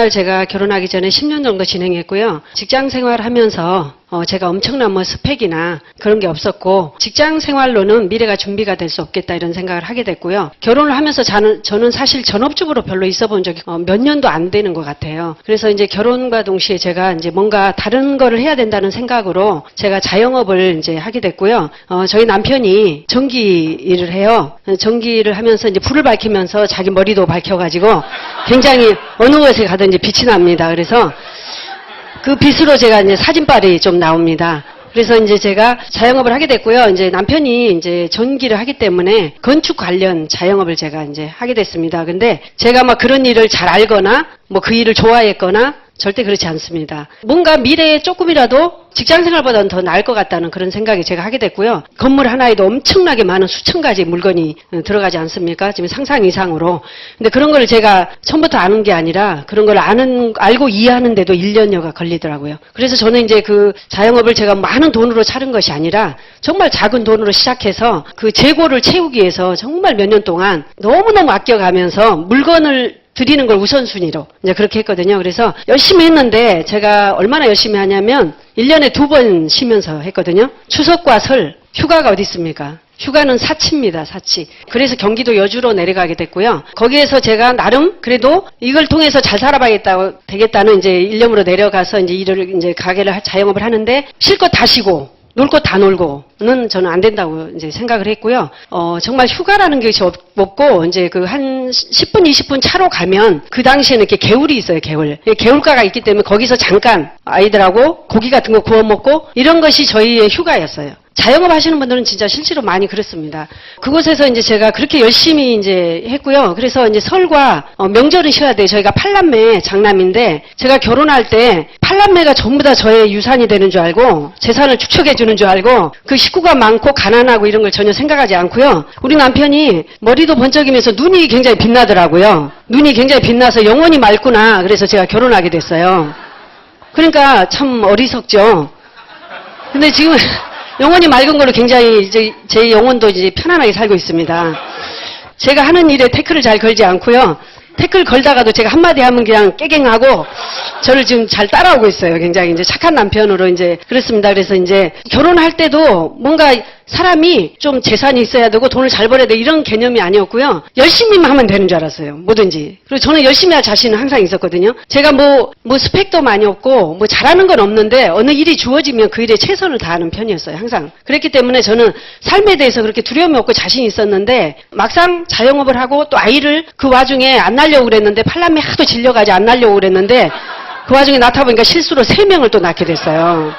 제가 결혼하기 전에 10년 정도 진행했고요. 직장 생활하면서 제가 엄청난 스펙이나 그런 게 없었고 직장 생활로는 미래가 준비가 될 수 없겠다 이런 생각을 하게 됐고요. 결혼을 하면서 저는 사실 전업주부로 별로 있어 본 적이 몇 년도 안 되는 것 같아요. 그래서 이제 결혼과 동시에 제가 이제 뭔가 다른 거를 해야 된다는 생각으로 제가 자영업을 이제 하게 됐고요. 저희 남편이 전기 일을 해요. 전기를 하면서 이제 불을 밝히면서 자기 머리도 밝혀가지고 굉장히 어느 곳에 가든지 빛이 납니다. 그래서 그 빛으로 제가 이제 사진빨이 좀 나옵니다. 그래서 이제 제가 자영업을 하게 됐고요. 이제 남편이 이제 전기를 하기 때문에 건축 관련 자영업을 제가 이제 하게 됐습니다. 근데 제가 막 그런 일을 잘 알거나 그 일을 좋아했거나 절대 그렇지 않습니다. 뭔가 미래에 조금이라도 직장생활보다는 더 나을 것 같다는 그런 생각이 제가 하게 됐고요. 건물 하나에도 엄청나게 많은 수천 가지 물건이 들어가지 않습니까? 지금 상상 이상으로. 근데 그런 걸 제가 처음부터 아는 게 아니라 그런 걸 알고 이해하는데도 1년여가 걸리더라고요. 그래서 저는 이제 그 자영업을 제가 많은 돈으로 차린 것이 아니라 정말 작은 돈으로 시작해서 그 재고를 채우기 위해서 정말 몇 년 동안 너무너무 아껴가면서 물건을 드리는 걸 우선순위로 이제 그렇게 했거든요. 그래서 열심히 했는데 제가 얼마나 열심히 하냐면 1년에 2번 쉬면서 했거든요. 추석과 설, 휴가가 어디 있습니까? 휴가는 사치입니다, 사치. 그래서 경기도 여주로 내려가게 됐고요. 거기에서 제가 나름 그래도 이걸 통해서 잘 되겠다는 이제 일념으로 내려가서 이제 이제 가게를 자영업을 하는데 실컷 다 쉬고 놀 것 다 놀고는 저는 안 된다고 이제 생각을 했고요. 정말 휴가라는 것이 없고, 이제 한 10분, 20분 차로 가면 그 당시에는 이렇게 개울이 있어요, 개울. 개울가가 있기 때문에 거기서 잠깐 아이들하고 고기 같은 거 구워 먹고 이런 것이 저희의 휴가였어요. 자영업 하시는 분들은 진짜 실제로 많이 그렇습니다. 그곳에서 이제 제가 그렇게 열심히 이제 했고요. 그래서 이제 설과 명절은 쉬어야 돼요. 저희가 8남매 장남인데 제가 결혼할 때 8남매가 전부 다 저의 유산이 되는 줄 알고 재산을 축척해 주는 줄 알고 그 식구가 많고 가난하고 이런 걸 전혀 생각하지 않고요. 우리 남편이 머리도 번쩍이면서 눈이 굉장히 빛나더라고요. 눈이 굉장히 빛나서 영혼이 맑구나. 그래서 제가 결혼하게 됐어요. 그러니까 참 어리석죠. 근데 지금 영혼이 맑은 걸로 굉장히 이제 제 영혼도 이제 편안하게 살고 있습니다. 제가 하는 일에 태클을 잘 걸지 않고요. 태클 걸다가도 제가 한마디 하면 그냥 깨갱하고 저를 지금 잘 따라오고 있어요. 굉장히 이제 착한 남편으로 이제 그렇습니다. 그래서 이제 결혼할 때도 뭔가 사람이 좀 재산이 있어야 되고 돈을 잘 벌어야 돼 이런 개념이 아니었고요. 열심히만 하면 되는 줄 알았어요. 뭐든지. 그리고 저는 열심히 할 자신은 항상 있었거든요. 제가 뭐 스펙도 많이 없고 뭐 잘하는 건 없는데 어느 일이 주어지면 그 일에 최선을 다하는 편이었어요. 항상. 그랬기 때문에 저는 삶에 대해서 그렇게 두려움이 없고 자신이 있었는데 막상 자영업을 하고 또 아이를 그 와중에 안 낳으려고 그랬는데 8남매 하도 질려가지고 안 낳으려고 그랬는데 그 와중에 낳다 보니까 실수로 3명을 또 낳게 됐어요.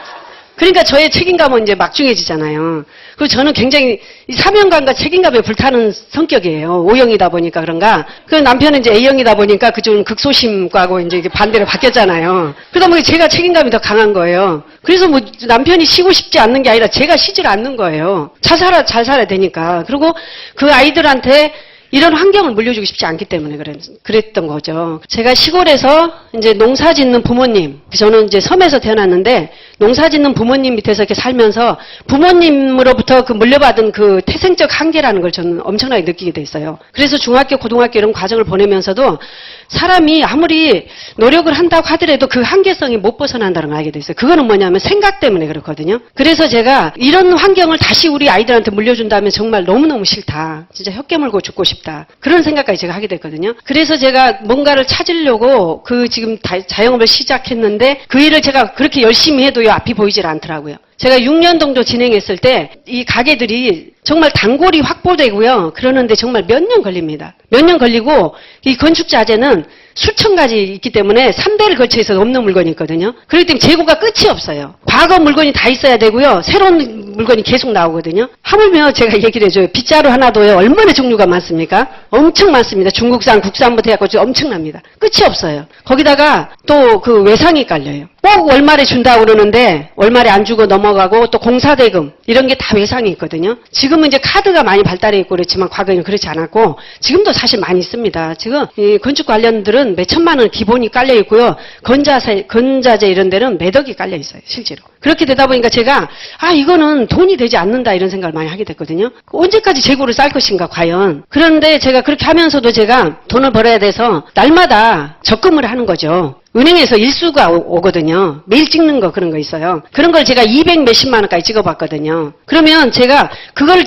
그러니까 저의 책임감은 이제 막중해지잖아요. 그리고 저는 굉장히 이 사명감과 책임감에 불타는 성격이에요. O형이다 보니까 그런가. 그 남편은 이제 A형이다 보니까 그쪽은 극소심과고 이제 반대로 바뀌었잖아요. 그러다 보니 제가 책임감이 더 강한 거예요. 그래서 뭐 남편이 쉬고 싶지 않는 게 아니라 제가 쉬질 않는 거예요. 잘 살아야 되니까. 그리고 그 아이들한테 이런 환경을 물려주고 싶지 않기 때문에 그랬던 거죠. 제가 시골에서 이제 농사 짓는 부모님, 저는 이제 섬에서 태어났는데 농사 짓는 부모님 밑에서 이렇게 살면서 부모님으로부터 그 물려받은 그 태생적 한계라는 걸 저는 엄청나게 느끼게 됐어요. 그래서 중학교, 고등학교 이런 과정을 보내면서도 사람이 아무리 노력을 한다고 하더라도 그 한계성이 못 벗어난다는 걸 알게 됐어요. 그거는 뭐냐면 생각 때문에 그렇거든요. 그래서 제가 이런 환경을 다시 우리 아이들한테 물려준다면 정말 너무너무 싫다. 진짜 혀 깨물고 죽고 싶다. 그런 생각까지 제가 하게 됐거든요. 그래서 제가 뭔가를 찾으려고 지금 자영업을 시작했는데 그 일을 제가 그렇게 열심히 해도요, 앞이 보이질 않더라고요. 제가 6년 정도 진행했을 때 이 가게들이 정말 단골이 확보되고요. 그러는데 정말 몇 년 걸립니다. 몇 년 걸리고 이 건축 자재는 수천 가지 있기 때문에 3대를 걸쳐서 없는 물건이 있거든요. 그렇기 때문에 재고가 끝이 없어요. 과거 물건이 다 있어야 되고요. 새로운 물건이 계속 나오거든요. 하물며 제가 얘기를 해줘요. 빗자루 하나도요. 얼마나 종류가 많습니까? 엄청 많습니다. 중국산, 국산부터 해갖고 엄청납니다. 끝이 없어요. 거기다가 또 그 외상이 깔려요. 꼭 월말에 준다고 그러는데 월말에 안 주고 넘어가고 또 공사대금 이런 게 다 외상이 있거든요. 지금은 이제 카드가 많이 발달해 있고 그렇지만 과거에는 그렇지 않았고 지금도 사실 많이 있습니다. 지금 이 건축 관련들은 몇 천만 원 기본이 깔려 있고요. 건자재 이런 데는 몇 억이 깔려 있어요. 실제로. 그렇게 되다 보니까 제가 이거는 돈이 되지 않는다 이런 생각을 많이 하게 됐거든요. 언제까지 재고를 쌀 것인가 과연. 그런데 제가 그렇게 하면서도 제가 돈을 벌어야 돼서 날마다 적금을 하는 거죠. 은행에서 일수가 오거든요. 매일 찍는 거 그런 거 있어요. 그런 걸 제가 200 몇십만 원까지 찍어봤거든요. 그러면 제가 그걸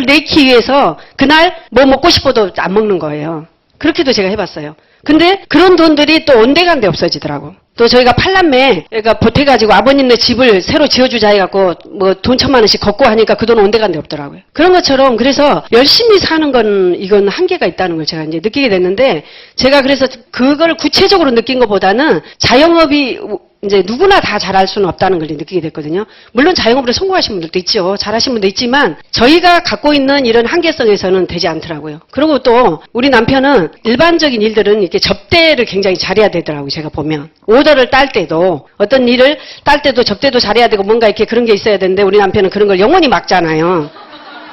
내기 위해서 그날 뭐 먹고 싶어도 안 먹는 거예요. 그렇게도 제가 해봤어요. 근데 그런 돈들이 또 온데간데 없어지더라고. 또 저희가 팔남매 애가 보태가지고 아버님네 집을 새로 지어주자 해갖고 뭐 돈 1,000만 원씩 걷고 하니까 그 돈 온데간데 없더라고요. 그런 것처럼 그래서 열심히 사는 건 이건 한계가 있다는 걸 제가 이제 느끼게 됐는데 제가 그래서 그걸 구체적으로 느낀 것보다는 자영업이 이제 누구나 다 잘할 수는 없다는 걸 느끼게 됐거든요. 물론 자영업으로 성공하신 분들도 있죠. 잘하신 분도 있지만 저희가 갖고 있는 이런 한계성에서는 되지 않더라고요. 그리고 또 우리 남편은 일반적인 일들은 이렇게 접대를 굉장히 잘해야 되더라고요. 제가 보면 오더를 딸 때도 어떤 일을 딸 때도 접대도 잘해야 되고 뭔가 이렇게 그런 게 있어야 되는데 우리 남편은 그런 걸 영원히 막잖아요.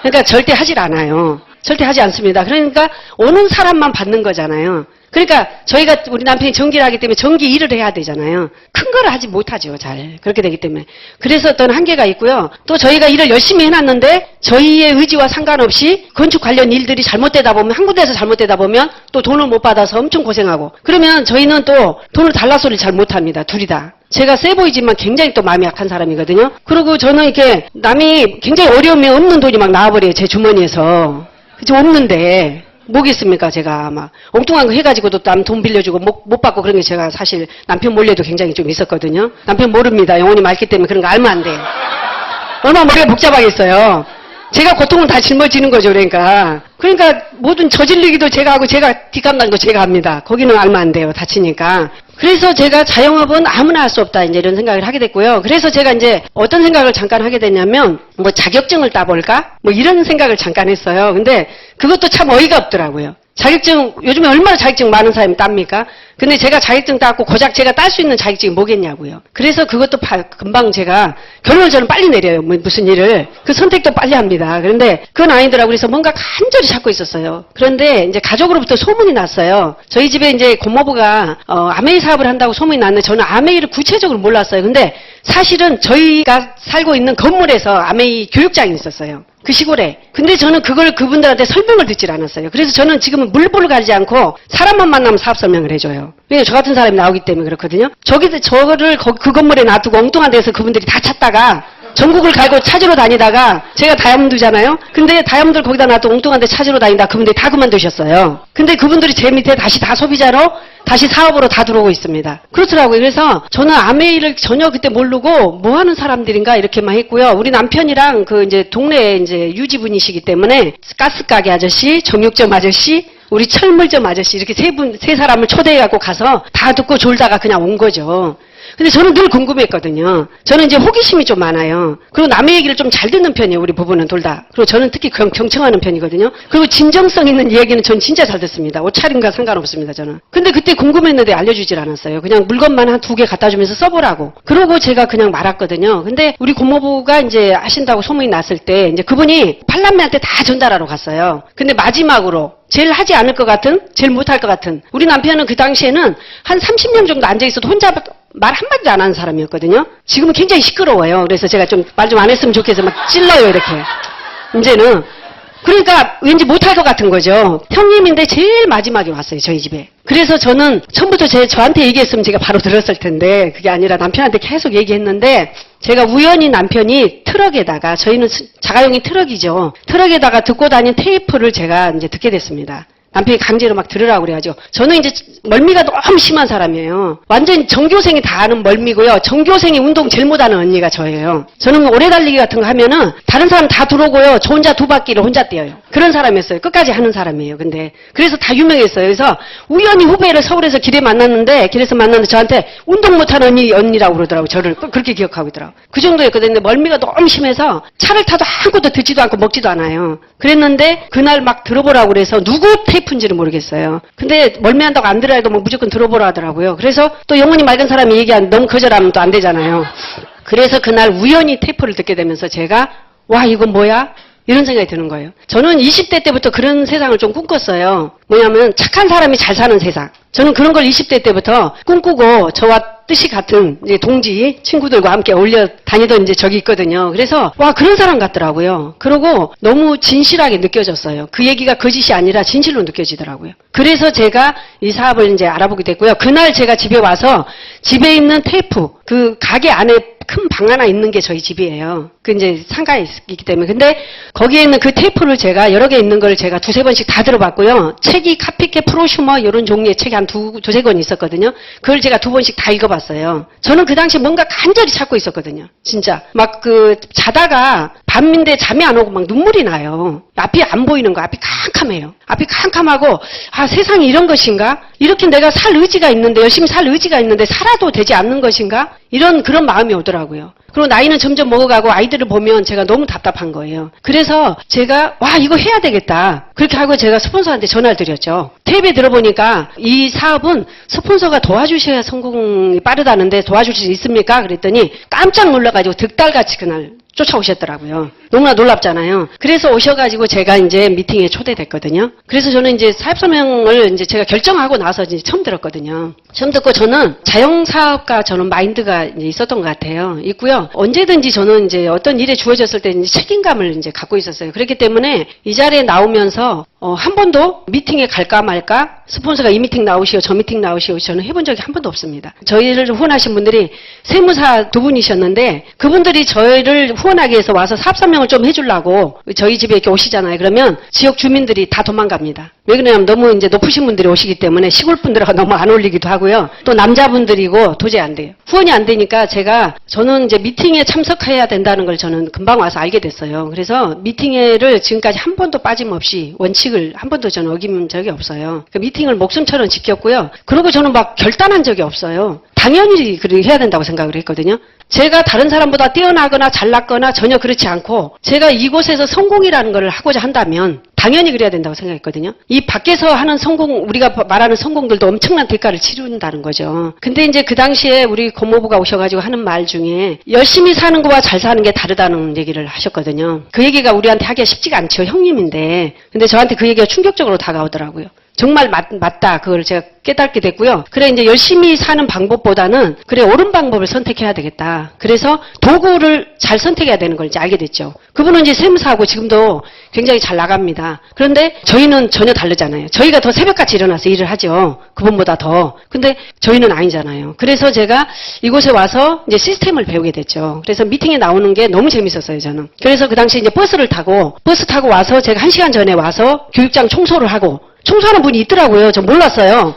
그러니까 절대 하질 않아요. 절대 하지 않습니다. 그러니까 오는 사람만 받는 거잖아요. 그러니까 저희가 우리 남편이 전기를 하기 때문에 전기 일을 해야 되잖아요. 큰 거를 하지 못하죠. 잘. 그렇게 되기 때문에. 그래서 어떤 한계가 있고요. 또 저희가 일을 열심히 해놨는데 저희의 의지와 상관없이 건축 관련 일들이 잘못되다 보면 한 군데에서 잘못되다 보면 또 돈을 못 받아서 엄청 고생하고 그러면 저희는 또 돈을 달라 소리를 잘 못합니다. 둘이 다. 제가 세 보이지만 굉장히 또 마음이 약한 사람이거든요. 그리고 저는 이렇게 남이 굉장히 어려움이 없는 돈이 막 나와버려요. 제 주머니에서. 그치 없는데 뭐겠습니까 제가 막 엉뚱한 거 해가지고도 남 돈 빌려주고 못 받고 그런 게 제가 사실 남편 몰래도 굉장히 좀 있었거든요. 남편 모릅니다. 영혼이 맑기 때문에 그런 거 알면 안 돼요. 얼마나 머리가 복잡하겠어요. 제가 고통을 다 짊어지는 거죠. 그러니까 모든 저질리기도 제가 하고 제가 뒷감당도 제가 합니다. 거기는 알면 안 돼요. 다치니까. 그래서 제가 자영업은 아무나 할 수 없다 이제 이런 생각을 하게 됐고요. 그래서 제가 이제 어떤 생각을 잠깐 하게 됐냐면 뭐 자격증을 따볼까? 뭐 이런 생각을 잠깐 했어요. 근데 그것도 참 어이가 없더라고요. 자격증 요즘에 얼마나 자격증 많은 사람이 땁니까? 근데 제가 자격증 땄고 고작 제가 딸 수 있는 자격증이 뭐겠냐고요. 그래서 그것도 금방 제가 결론을 저는 빨리 내려요. 무슨 일을. 그 선택도 빨리 합니다. 그런데 그건 아니더라고요. 그래서 뭔가 간절히 찾고 있었어요. 그런데 이제 가족으로부터 소문이 났어요. 저희 집에 이제 고모부가 아메이 사업을 한다고 소문이 났는데 저는 아메이를 구체적으로 몰랐어요. 근데 사실은 저희가 살고 있는 건물에서 아메이 교육장이 있었어요. 그 시골에. 근데 저는 그걸 그분들한테 설명을 듣질 않았어요. 그래서 저는 지금은 물보를 가리지 않고 사람만 만나면 사업 설명을 해줘요. 왜냐면 저 같은 사람이 나오기 때문에 그렇거든요. 저거를 그 건물에 놔두고 엉뚱한 데서 그분들이 다 찾다가 전국을 갈고 찾으러 다니다가 제가 다이아몬드잖아요. 근데 다이아몬드를 거기다 놔두고 엉뚱한 데 찾으러 다니다 그분들이 다 그만두셨어요. 근데 그분들이 제 밑에 다시 다 소비자로 다시 사업으로 다 들어오고 있습니다. 그렇더라고요. 그래서 저는 아메이를 전혀 그때 모르고 뭐 하는 사람들인가 이렇게만 했고요. 우리 남편이랑 그 이제 동네에 이제 유지분이시기 때문에 가스가게 아저씨, 정육점 아저씨, 우리 철물점 아저씨 이렇게 세 사람을 초대해갖고 가서 다 듣고 졸다가 그냥 온 거죠. 근데 저는 늘 궁금했거든요. 저는 이제 호기심이 좀 많아요. 그리고 남의 얘기를 좀 잘 듣는 편이에요. 우리 부부는 둘 다. 그리고 저는 특히 경청하는 편이거든요. 그리고 진정성 있는 얘기는 전 진짜 잘 듣습니다. 옷차림과 상관없습니다. 저는. 근데 그때 궁금했는데 알려주질 않았어요. 그냥 물건만 한 2개 갖다 주면서 써보라고. 그러고 제가 그냥 말았거든요. 근데 우리 고모부가 이제 하신다고 소문이 났을 때 이제 그분이 팔남매한테 다 전달하러 갔어요. 근데 마지막으로 제일 하지 않을 것 같은, 제일 못할 것 같은. 우리 남편은 그 당시에는 한 30년 정도 앉아있어도 혼자 말 한마디도 안 하는 사람이었거든요. 지금은 굉장히 시끄러워요. 그래서 제가 좀 말 좀 안 했으면 좋겠어. 막 찔러요, 이렇게. 이제는. 그러니까 왠지 못할 것 같은 거죠. 형님인데 제일 마지막에 왔어요, 저희 집에. 그래서 저는 처음부터 저한테 얘기했으면 제가 바로 들었을 텐데 그게 아니라 남편한테 계속 얘기했는데 제가 우연히 남편이 트럭에다가 저희는 자가용이 트럭이죠. 트럭에다가 듣고 다닌 테이프를 제가 이제 듣게 됐습니다. 남편이 강제로 막 들으라고 그래가지고 저는 이제 멀미가 너무 심한 사람이에요. 완전 전교생이 다 아는 멀미고요. 전교생이 운동 제일 못하는 언니가 저예요. 저는 뭐 오래 달리기 같은 거 하면은 다른 사람 다 들어오고요. 저 혼자 2바퀴를 혼자 뛰어요. 그런 사람이었어요. 끝까지 하는 사람이에요. 근데 그래서 다 유명했어요. 그래서 우연히 후배를 서울에서 길에서 만났는데 저한테 운동 못하는 언니라고 그러더라고요. 저를 그렇게 기억하고 있더라고요. 그 정도였거든요. 근데 멀미가 너무 심해서 차를 타도 아무것도 듣지도 않고 먹지도 않아요. 그랬는데 그날 막 들어보라고 그래서 누구 테이프인지를 모르겠어요. 근데 멀미한다고 안 들어야 해도 뭐 무조건 들어보라 하더라고요. 그래서 또 영혼이 맑은 사람이 얘기한 너무 거절하면 또 안 되잖아요. 그래서 그날 우연히 테이프를 듣게 되면서 제가 와 이건 뭐야? 이런 생각이 드는 거예요. 저는 20대 때부터 그런 세상을 좀 꿈꿨어요. 뭐냐면 착한 사람이 잘 사는 세상. 저는 그런 걸 20대 때부터 꿈꾸고 저와 뜻이 같은 이제 동지 친구들과 함께 어울려 다니던 이제 적이 있거든요. 그래서 와 그런 사람 같더라고요. 그러고 너무 진실하게 느껴졌어요. 그 얘기가 거짓이 아니라 진실로 느껴지더라고요. 그래서 제가 이 사업을 이제 알아보게 됐고요. 그날 제가 집에 와서 집에 있는 테이프, 그 가게 안에 큰 방 하나 있는 게 저희 집이에요. 그 이제 상가에 있기 때문에. 근데 거기에 있는 그 테이프를 제가 여러 개 있는 걸 제가 두세 번씩 다 들어봤고요. 책이 카피캣 프로슈머 이런 종류의 책이 한 두세 권 있었거든요. 그걸 제가 두 번씩 다 읽어봤어요. 저는 그 당시 뭔가 간절히 찾고 있었거든요. 진짜. 막 자다가 밤인데 잠이 안 오고 막 눈물이 나요. 앞이 안 보이는 거, 앞이 캄캄해요. 앞이 캄캄하고, 아, 세상이 이런 것인가? 이렇게 내가 살 의지가 있는데, 열심히 살 의지가 있는데, 살아도 되지 않는 것인가? 그런 마음이 오더라고요. 그리고 나이는 점점 먹어가고 아이들을 보면 제가 너무 답답한 거예요. 그래서 제가, 와, 이거 해야 되겠다. 그렇게 하고 제가 스폰서한테 전화를 드렸죠. 탭에 들어보니까 이 사업은 스폰서가 도와주셔야 성공이 빠르다는데 도와줄 수 있습니까? 그랬더니 깜짝 놀라가지고 득달같이 그날 쫓아오셨더라고요. 너무나 놀랍잖아요. 그래서 오셔가지고 제가 이제 미팅에 초대됐거든요. 그래서 저는 이제 사업설명을 이제 제가 결정하고 나서 이제 처음 들었거든요. 처음 듣고 저는 자영사업가 저는 마인드가 이제 있었던 것 같아요. 있고요. 언제든지 저는 이제 어떤 일에 주어졌을 때 이제 책임감을 이제 갖고 있었어요. 그렇기 때문에 이 자리에 나오면서 한 번도 미팅에 갈까 말까 스폰서가 이 미팅 나오시오 저 미팅 나오시오 저는 해본 적이 한 번도 없습니다. 저희를 후원하신 분들이 세무사 두 분이셨는데 그분들이 저희를 후원하기 위해서 와서 사업설명을 좀 해주려고 저희 집에 이렇게 오시잖아요. 그러면 지역 주민들이 다 도망갑니다. 왜 그러냐면 너무 이제 높으신 분들이 오시기 때문에 시골 분들하고 너무 안 어울리기도 하고요. 또 남자분들이고 도저히 안 돼요. 후원이 안 되니까 저는 이제 미팅에 참석해야 된다는 걸 저는 금방 와서 알게 됐어요. 그래서 미팅회를 지금까지 한 번도 빠짐없이 원칙을 한 번도 저는 어긴 적이 없어요. 그러니까 미팅을 목숨처럼 지켰고요. 그리고 저는 막 결단한 적이 없어요. 당연히 그렇게 해야 된다고 생각을 했거든요. 제가 다른 사람보다 뛰어나거나 잘났거나 전혀 그렇지 않고 제가 이곳에서 성공이라는 걸 하고자 한다면 당연히 그래야 된다고 생각했거든요. 이 밖에서 하는 성공, 우리가 말하는 성공들도 엄청난 대가를 치른다는 거죠. 근데 이제 그 당시에 우리 고모부가 오셔가지고 하는 말 중에 열심히 사는 거와 잘 사는 게 다르다는 얘기를 하셨거든요. 그 얘기가 우리한테 하기가 쉽지가 않죠. 형님인데. 근데 저한테 그 얘기가 충격적으로 다가오더라고요. 정말 맞다. 그걸 제가 깨닫게 됐고요. 그래 이제 열심히 사는 방법보다는 그래 옳은 방법을 선택해야 되겠다. 그래서 도구를 잘 선택해야 되는 걸 이제 알게 됐죠. 그분은 이제 세무사하고 지금도 굉장히 잘 나갑니다. 그런데 저희는 전혀 다르잖아요. 저희가 더 새벽같이 일어나서 일을 하죠. 그분보다 더. 근데 저희는 아니잖아요. 그래서 제가 이곳에 와서 이제 시스템을 배우게 됐죠. 그래서 미팅에 나오는 게 너무 재밌었어요, 저는. 그래서 그 당시에 이제 버스 타고 와서 제가 1시간 전에 와서 교육장 청소를 하고 청소하는 분이 있더라고요. 저 몰랐어요.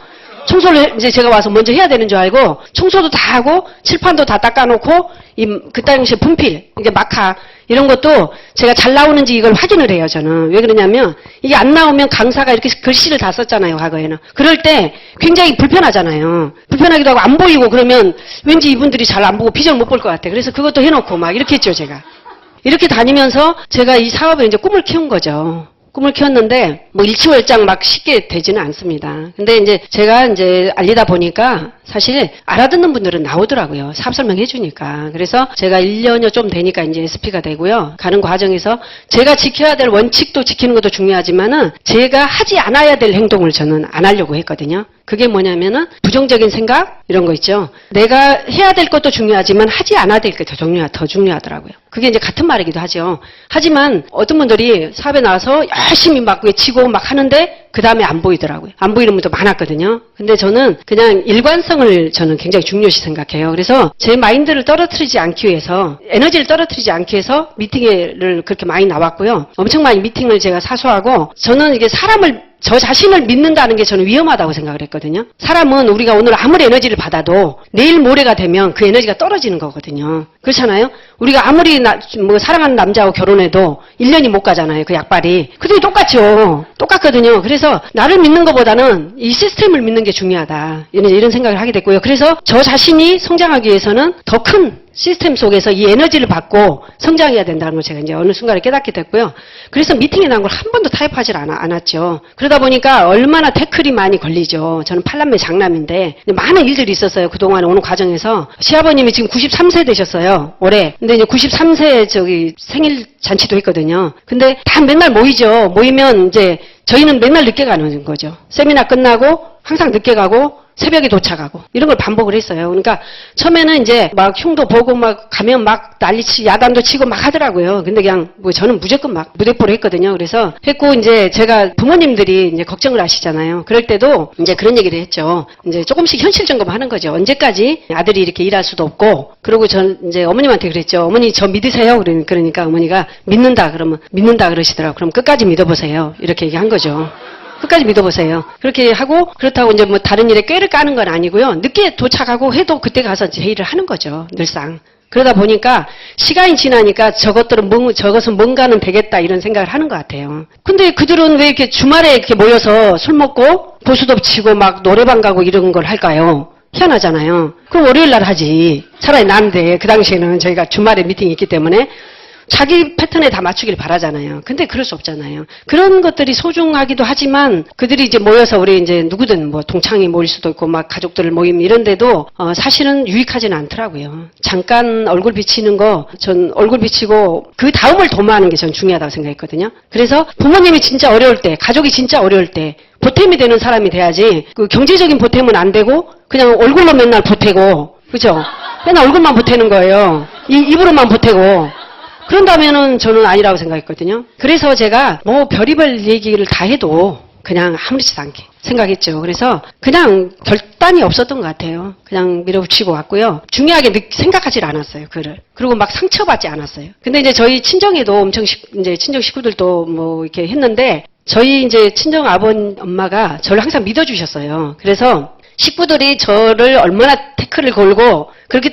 청소를 이제 제가 와서 먼저 해야 되는 줄 알고 청소도 다 하고 칠판도 다 닦아놓고 그 당시에 분필, 이게 마카 이런 것도 제가 잘 나오는지 이걸 확인을 해요. 저는 왜 그러냐면 이게 안 나오면 강사가 이렇게 글씨를 다 썼잖아요. 과거에는. 그럴 때 굉장히 불편하잖아요. 불편하기도 하고 안 보이고 그러면 왠지 이분들이 잘 안 보고 비전 못 볼 것 같아. 그래서 그것도 해놓고 막 이렇게 했죠. 제가 이렇게 다니면서 제가 이 사업에 이제 꿈을 키운 거죠. 꿈을 키웠는데 뭐 일치월장 막 쉽게 되지는 않습니다. 근데 이제 제가 이제 알리다 보니까 사실 알아듣는 분들은 나오더라고요. 사업 설명해 주니까. 그래서 제가 1년여 좀 되니까 이제 SP가 되고요. 가는 과정에서 제가 지켜야 될 원칙도 지키는 것도 중요하지만은 제가 하지 않아야 될 행동을 저는 안 하려고 했거든요. 그게 뭐냐면은 부정적인 생각 이런 거 있죠. 내가 해야 될 것도 중요하지만 하지 않아야 될 게 더 중요하더라고요. 그게 이제 같은 말이기도 하죠. 하지만 어떤 분들이 사업에 나와서 열심히 막 외치고 막 하는데 그 다음에 안 보이더라고요. 안 보이는 분도 많았거든요. 근데 저는 그냥 일관성을 저는 굉장히 중요시 생각해요. 그래서 제 마인드를 떨어뜨리지 않기 위해서 에너지를 떨어뜨리지 않기 위해서 미팅을 그렇게 많이 나왔고요. 엄청 많이 미팅을 제가 사수하고 저는 이게 저 자신을 믿는다는 게 저는 위험하다고 생각을 했거든요. 사람은 우리가 오늘 아무리 에너지를 받아도 내일 모레가 되면 그 에너지가 떨어지는 거거든요. 그렇잖아요? 우리가 아무리 사랑하는 남자하고 결혼해도 1년이 못 가잖아요. 그 약발이. 그게 똑같죠. 똑같거든요. 그래서 나를 믿는 것보다는 이 시스템을 믿는 게 중요하다. 이런 생각을 하게 됐고요. 그래서 저 자신이 성장하기 위해서는 더 큰 시스템 속에서 이 에너지를 받고 성장해야 된다는 걸 제가 이제 어느 순간에 깨닫게 됐고요. 그래서 미팅에 나온 걸 한 번도 타협하지 않았죠. 그러다 보니까 얼마나 태클이 많이 걸리죠. 저는 팔남매 장남인데 많은 일들이 있었어요. 그동안 오는 과정에서. 시아버님이 지금 93세 되셨어요. 올해. 근데 이제 93세 생일 잔치도 했거든요. 근데 다 맨날 모이죠. 모이면 이제 저희는 맨날 늦게 가는 거죠. 세미나 끝나고 항상 늦게 가고 새벽에 도착하고 이런 걸 반복을 했어요. 그러니까 처음에는 이제 막 흉도 보고 막 가면 막 난리치 야단도 치고 막 하더라고요. 근데 그냥 뭐 저는 무조건 막 무대뽀를 했거든요. 그래서 했고 이제 제가 부모님들이 이제 걱정을 하시잖아요. 그럴 때도 이제 그런 얘기를 했죠. 이제 조금씩 현실 점검하는 거죠. 언제까지 아들이 이렇게 일할 수도 없고. 그리고 전 이제 어머님한테 그랬죠. 어머니 저 믿으세요? 그러니까 어머니가 믿는다 그러면 믿는다 그러시더라고요. 그럼 끝까지 믿어보세요. 이렇게 얘기한 거죠. 끝까지 믿어보세요. 그렇게 하고 그렇다고 이제 뭐 다른 일에 꾀를 까는 건 아니고요. 늦게 도착하고 해도 그때 가서 이제 회의를 하는 거죠. 늘상. 그러다 보니까 시간이 지나니까 저것은 뭔가는 되겠다 이런 생각을 하는 것 같아요. 근데 그들은 왜 이렇게 주말에 이렇게 모여서 술 먹고 보수도 치고 막 노래방 가고 이런 걸 할까요? 희한하잖아요. 그럼 월요일 날 하지. 차라리 나은데 그 당시에는 저희가 주말에 미팅이 있기 때문에 자기 패턴에 다 맞추길 바라잖아요. 근데 그럴 수 없잖아요. 그런 것들이 소중하기도 하지만 그들이 이제 모여서 우리 이제 누구든 뭐 동창이 모일 수도 있고 막 가족들 모임 이런데도 사실은 유익하지는 않더라고요. 잠깐 얼굴 비치는 거 전 얼굴 비치고 그 다음을 도모하는 게 전 중요하다고 생각했거든요. 그래서 부모님이 진짜 어려울 때, 가족이 진짜 어려울 때 보탬이 되는 사람이 돼야지 그 경제적인 보탬은 안 되고 그냥 얼굴로 맨날 보태고 그죠? 맨날 얼굴만 보태는 거예요. 입으로만 보태고. 그런다면은 저는 아니라고 생각했거든요. 그래서 제가 뭐 별의별 얘기를 다 해도 그냥 아무렇지도 않게 생각했죠. 그래서 그냥 결단이 없었던 것 같아요. 그냥 밀어붙이고 왔고요. 중요하게 생각하지 않았어요, 그를. 그리고 막 상처받지 않았어요. 근데 이제 저희 친정에도 엄청 이제 친정 식구들도 뭐 이렇게 했는데 저희 이제 친정 엄마가 저를 항상 믿어주셨어요. 그래서 식구들이 저를 얼마나 태클을 걸고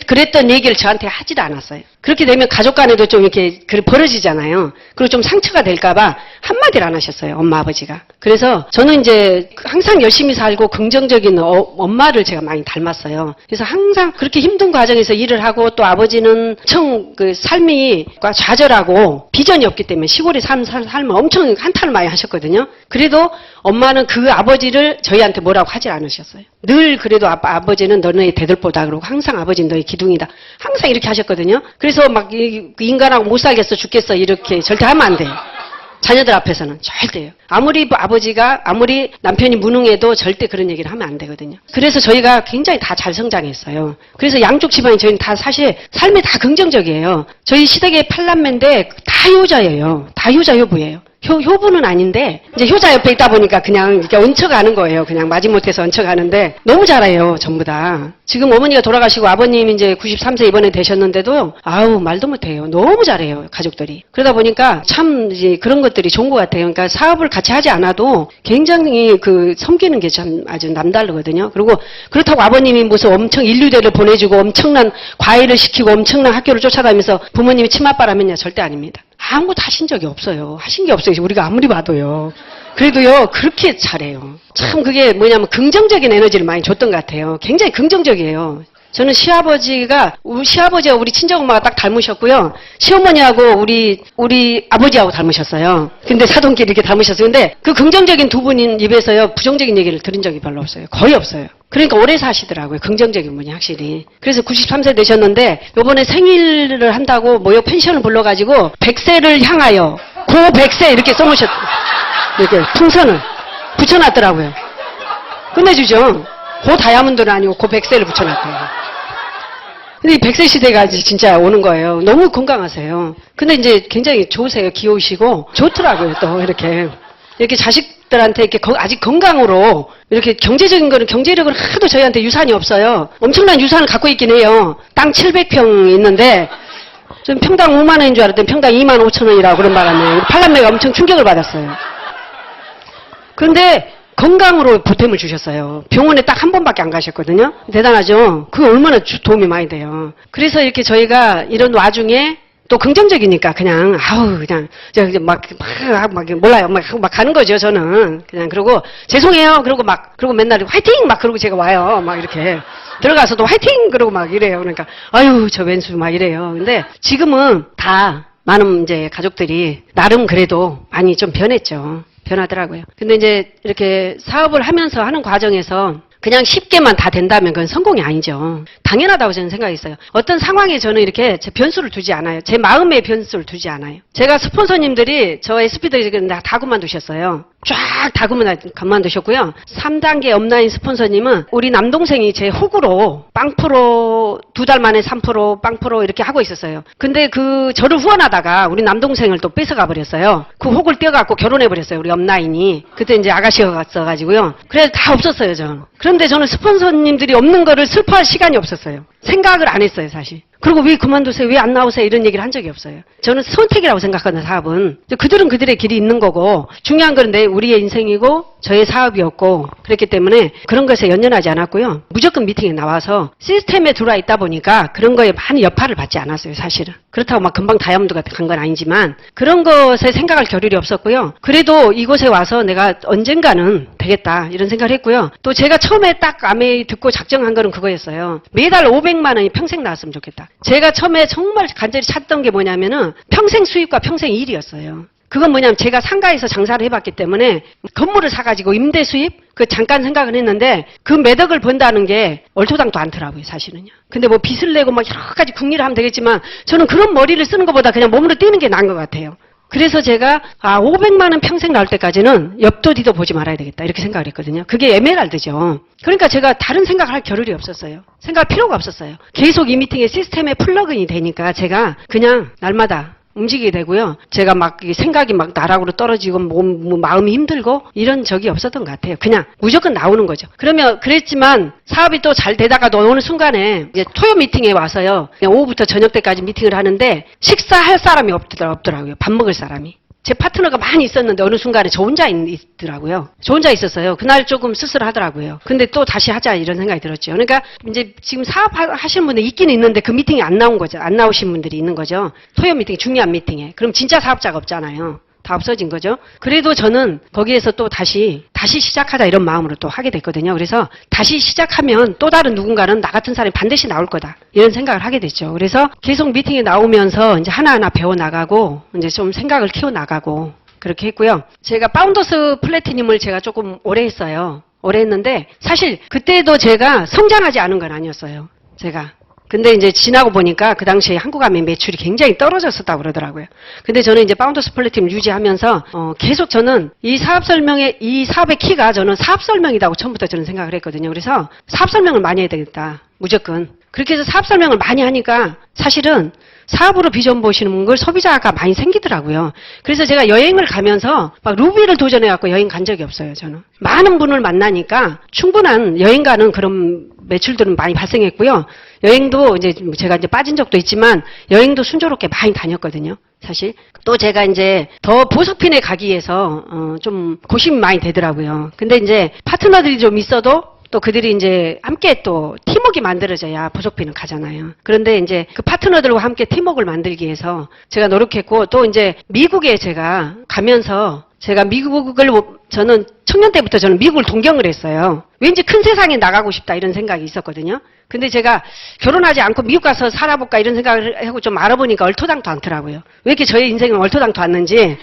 그랬던 얘기를 저한테 하지도 않았어요. 그렇게 되면 가족 간에도 좀 이렇게 벌어지잖아요. 그리고 좀 상처가 될까봐 한마디를 안 하셨어요. 엄마, 아버지가. 그래서 저는 이제 항상 열심히 살고 긍정적인 엄마를 제가 많이 닮았어요. 그래서 항상 그렇게 힘든 과정에서 일을 하고 또 아버지는 엄청 그 삶이 좌절하고 비전이 없기 때문에 시골에 삶을 엄청 한탄을 많이 하셨거든요. 그래도 엄마는 그 아버지를 저희한테 뭐라고 하지 않으셨어요. 늘 그래도 아버지는 너네 대들보다 그러고 항상 아버지는 너희 기둥이다. 항상 이렇게 하셨거든요. 그래서 막 인간하고 못 살겠어 죽겠어 이렇게 절대 하면 안 돼요. 자녀들 앞에서는 절대요. 아무리 아버지가 아무리 남편이 무능해도 절대 그런 얘기를 하면 안 되거든요. 그래서 저희가 굉장히 다 잘 성장했어요. 그래서 양쪽 집안이 저희는 다 사실 삶이 다 긍정적이에요. 저희 시댁의 8남매인데 다 효자예요. 다 효자 효부예요. 효부는 아닌데 이제 효자 옆에 있다 보니까 그냥 이렇게 얹혀가는 거예요. 그냥 마지못해서 얹혀가는데 너무 잘해요. 전부 다. 지금 어머니가 돌아가시고 아버님 이제 93세 이번에 되셨는데도 아우 말도 못해요. 너무 잘해요. 가족들이. 그러다 보니까 참 이제 그런 것들이 좋은 것 같아요. 그러니까 사업을 같이 하지 않아도 굉장히 그 섬기는 게 참 아주 남다르거든요. 그리고 그렇다고 아버님이 무슨 엄청 인류대를 보내주고 엄청난 과외를 시키고 엄청난 학교를 쫓아다니면서 부모님이 치맛바람 했냐 절대 아닙니다. 아무것도 하신 적이 없어요. 하신 게 없어요. 우리가 아무리 봐도요. 그래도요, 그렇게 잘해요. 참 그게 뭐냐면 긍정적인 에너지를 많이 줬던 것 같아요. 굉장히 긍정적이에요. 저는 시아버지와 우리 친정엄마가 딱 닮으셨고요. 시어머니하고 우리 아버지하고 닮으셨어요. 근데 사돈끼리 이렇게 닮으셨어요. 근데 그 긍정적인 두 분인 입에서요, 부정적인 얘기를 들은 적이 별로 없어요. 거의 없어요. 그러니까 오래 사시더라고요. 긍정적인 분이 확실히. 그래서 93세 되셨는데 요번에 생일을 한다고 모여 펜션을 불러가지고 100세를 향하여 고 100세 이렇게 이렇게 풍선을 붙여놨더라고요. 끝내주죠. 고 다이아몬드는 아니고 고 100세를 붙여놨대요. 근데 이 100세 시대가 진짜 오는 거예요. 너무 건강하세요. 근데 이제 굉장히 좋으세요. 귀여우시고 좋더라고요. 또 이렇게 자식들한테 이렇게 아직 건강으로 이렇게 경제적인 거는 경제력은 하도 저희한테 유산이 없어요. 엄청난 유산을 갖고 있긴 해요. 땅 700평 있는데 좀 평당 5만 원인 줄 알았더니 평당 2만 5천 원이라고 그런 바람에 팔남매가 엄청 충격을 받았어요. 그런데 건강으로 보탬을 주셨어요. 병원에 딱 한 번밖에 안 가셨거든요. 대단하죠? 그게 얼마나 도움이 많이 돼요. 그래서 이렇게 저희가 이런 와중에 또 긍정적이니까 그냥 몰라요. 막 가는 거죠. 저는 그냥 그러고 죄송해요. 그러고 맨날 화이팅 막 그러고 제가 와요. 막 이렇게 들어가서도 화이팅 그러고 막 이래요. 그러니까 아유 저 왼수 막 이래요. 근데 지금은 다 많은 이제 가족들이 나름 그래도 많이 좀 변했죠. 변하더라고요. 근데 이제 이렇게 사업을 하면서 하는 과정에서 그냥 쉽게만 다 된다면 그건 성공이 아니죠. 당연하다고 저는 생각했어요. 어떤 상황에 저는 이렇게 제 변수를 두지 않아요. 제 마음의 변수를 두지 않아요. 제가 스폰서님들이 저 SP들이 다 그만두셨어요. 쫙 다 그만두셨고요. 3단계 업라인 스폰서님은 우리 남동생이 제 호구로 빵프로 2달 만에 3% 빵프로 이렇게 하고 있었어요. 근데 저를 후원하다가 우리 남동생을 또 뺏어가 버렸어요. 그 호구를 떼어갖고 결혼해 버렸어요. 우리 업라인이. 그때 이제 아가씨가 갔어가지고요. 그래서 다 없었어요, 저는. 그런데 저는 스폰서님들이 없는 거를 슬퍼할 시간이 없었어요. 생각을 안 했어요, 사실. 그리고 왜 그만두세요? 왜 안 나오세요? 이런 얘기를 한 적이 없어요. 저는 선택이라고 생각하는 사업은 그들은 그들의 길이 있는 거고 중요한 건 내 우리의 인생이고 저의 사업이었고 그랬기 때문에 그런 것에 연연하지 않았고요. 무조건 미팅에 나와서 시스템에 들어와 있다 보니까 그런 거에 많이 여파를 받지 않았어요, 사실은. 그렇다고 막 금방 다이아몬드가 간 건 아니지만 그런 것에 생각할 겨를이 없었고요. 그래도 이곳에 와서 내가 언젠가는 되겠다 이런 생각을 했고요. 또 제가 처음에 딱 아메이 듣고 작정한 거는 그거였어요. 매달 500만 원이 평생 나왔으면 좋겠다. 제가 처음에 정말 간절히 찾던 게 뭐냐면은 평생 수입과 평생 일이었어요. 그건 뭐냐면 제가 상가에서 장사를 해봤기 때문에 건물을 사가지고 임대 수입 잠깐 생각을 했는데 그 매덕을 번다는 게 얼토당도 않더라고요, 사실은요. 근데 뭐 빚을 내고 막 여러 가지 궁리를 하면 되겠지만 저는 그런 머리를 쓰는 것보다 그냥 몸으로 뛰는 게 나은 것 같아요. 그래서 제가 500만 원 평생 나올 때까지는 옆도 뒤도 보지 말아야 되겠다 이렇게 생각을 했거든요. 그게 에메랄드죠. 그러니까 제가 다른 생각을 할 겨를이 없었어요. 생각할 필요가 없었어요. 계속 이 미팅의 시스템에 플러그인이 되니까 제가 그냥 날마다 움직이게 되고요. 제가 막 생각이 막 나락으로 떨어지고 마음이 힘들고 이런 적이 없었던 것 같아요. 그냥 무조건 나오는 거죠. 그랬지만 사업이 또 잘 되다가도 어느 순간에 이제 토요 미팅에 와서요. 그냥 오후부터 저녁 때까지 미팅을 하는데 식사할 사람이 없더라고요. 밥 먹을 사람이. 제 파트너가 많이 있었는데 어느 순간에 저 혼자 있더라고요. 저 혼자 있었어요. 그날 조금 쓸쓸하더라고요. 근데 또 다시 하자 이런 생각이 들었죠. 그러니까 이제 지금 사업하시는 분들 있긴 있는데 그 미팅에 안 나온 거죠. 안 나오신 분들이 있는 거죠. 토요 미팅, 중요한 미팅에. 그럼 진짜 사업자가 없잖아요. 다 없어진 거죠. 그래도 저는 거기에서 또 다시 시작하자 이런 마음으로 또 하게 됐거든요. 그래서 다시 시작하면 또 다른 누군가는 나 같은 사람이 반드시 나올 거다. 이런 생각을 하게 됐죠. 그래서 계속 미팅에 나오면서 이제 하나하나 배워 나가고 이제 좀 생각을 키워 나가고 그렇게 했고요. 제가 파운더스 플래티넘을 제가 조금 오래 했어요. 오래 했는데 사실 그때도 제가 성장하지 않은 건 아니었어요. 제가. 근데 이제 지나고 보니까 그 당시에 한국아메 매출이 굉장히 떨어졌었다고 그러더라고요. 근데 저는 이제 파운더스 플래티넘 유지하면서 계속 저는 이 사업의 키가 저는 사업 설명이라고 처음부터 저는 생각을 했거든요. 그래서 사업 설명을 많이 해야 되겠다. 무조건. 그렇게 해서 사업 설명을 많이 하니까 사실은 사업으로 비전 보시는 걸 소비자가 많이 생기더라고요. 그래서 제가 여행을 가면서 막 루비를 도전해갖고 여행 간 적이 없어요, 저는. 많은 분을 만나니까 충분한 여행 가는 그런 매출들은 많이 발생했고요. 여행도 이제 제가 이제 빠진 적도 있지만 여행도 순조롭게 많이 다녔거든요. 사실. 또 제가 이제 더 보석핀에 가기 위해서 좀 고심이 많이 되더라고요. 근데 이제 파트너들이 좀 있어도 또 그들이 이제 함께 또 팀워크가 만들어져야 보석핀은 가잖아요. 그런데 이제 그 파트너들과 함께 팀워크를 만들기 위해서 제가 노력했고 또 이제 미국에 제가 가면서 제가 저는 청년 때부터 저는 미국을 동경을 했어요. 왠지 큰 세상에 나가고 싶다 이런 생각이 있었거든요. 근데 제가 결혼하지 않고 미국 가서 살아볼까 이런 생각을 하고 좀 알아보니까 얼토당도 않더라고요. 왜 이렇게 저의 인생은 얼토당도 않는지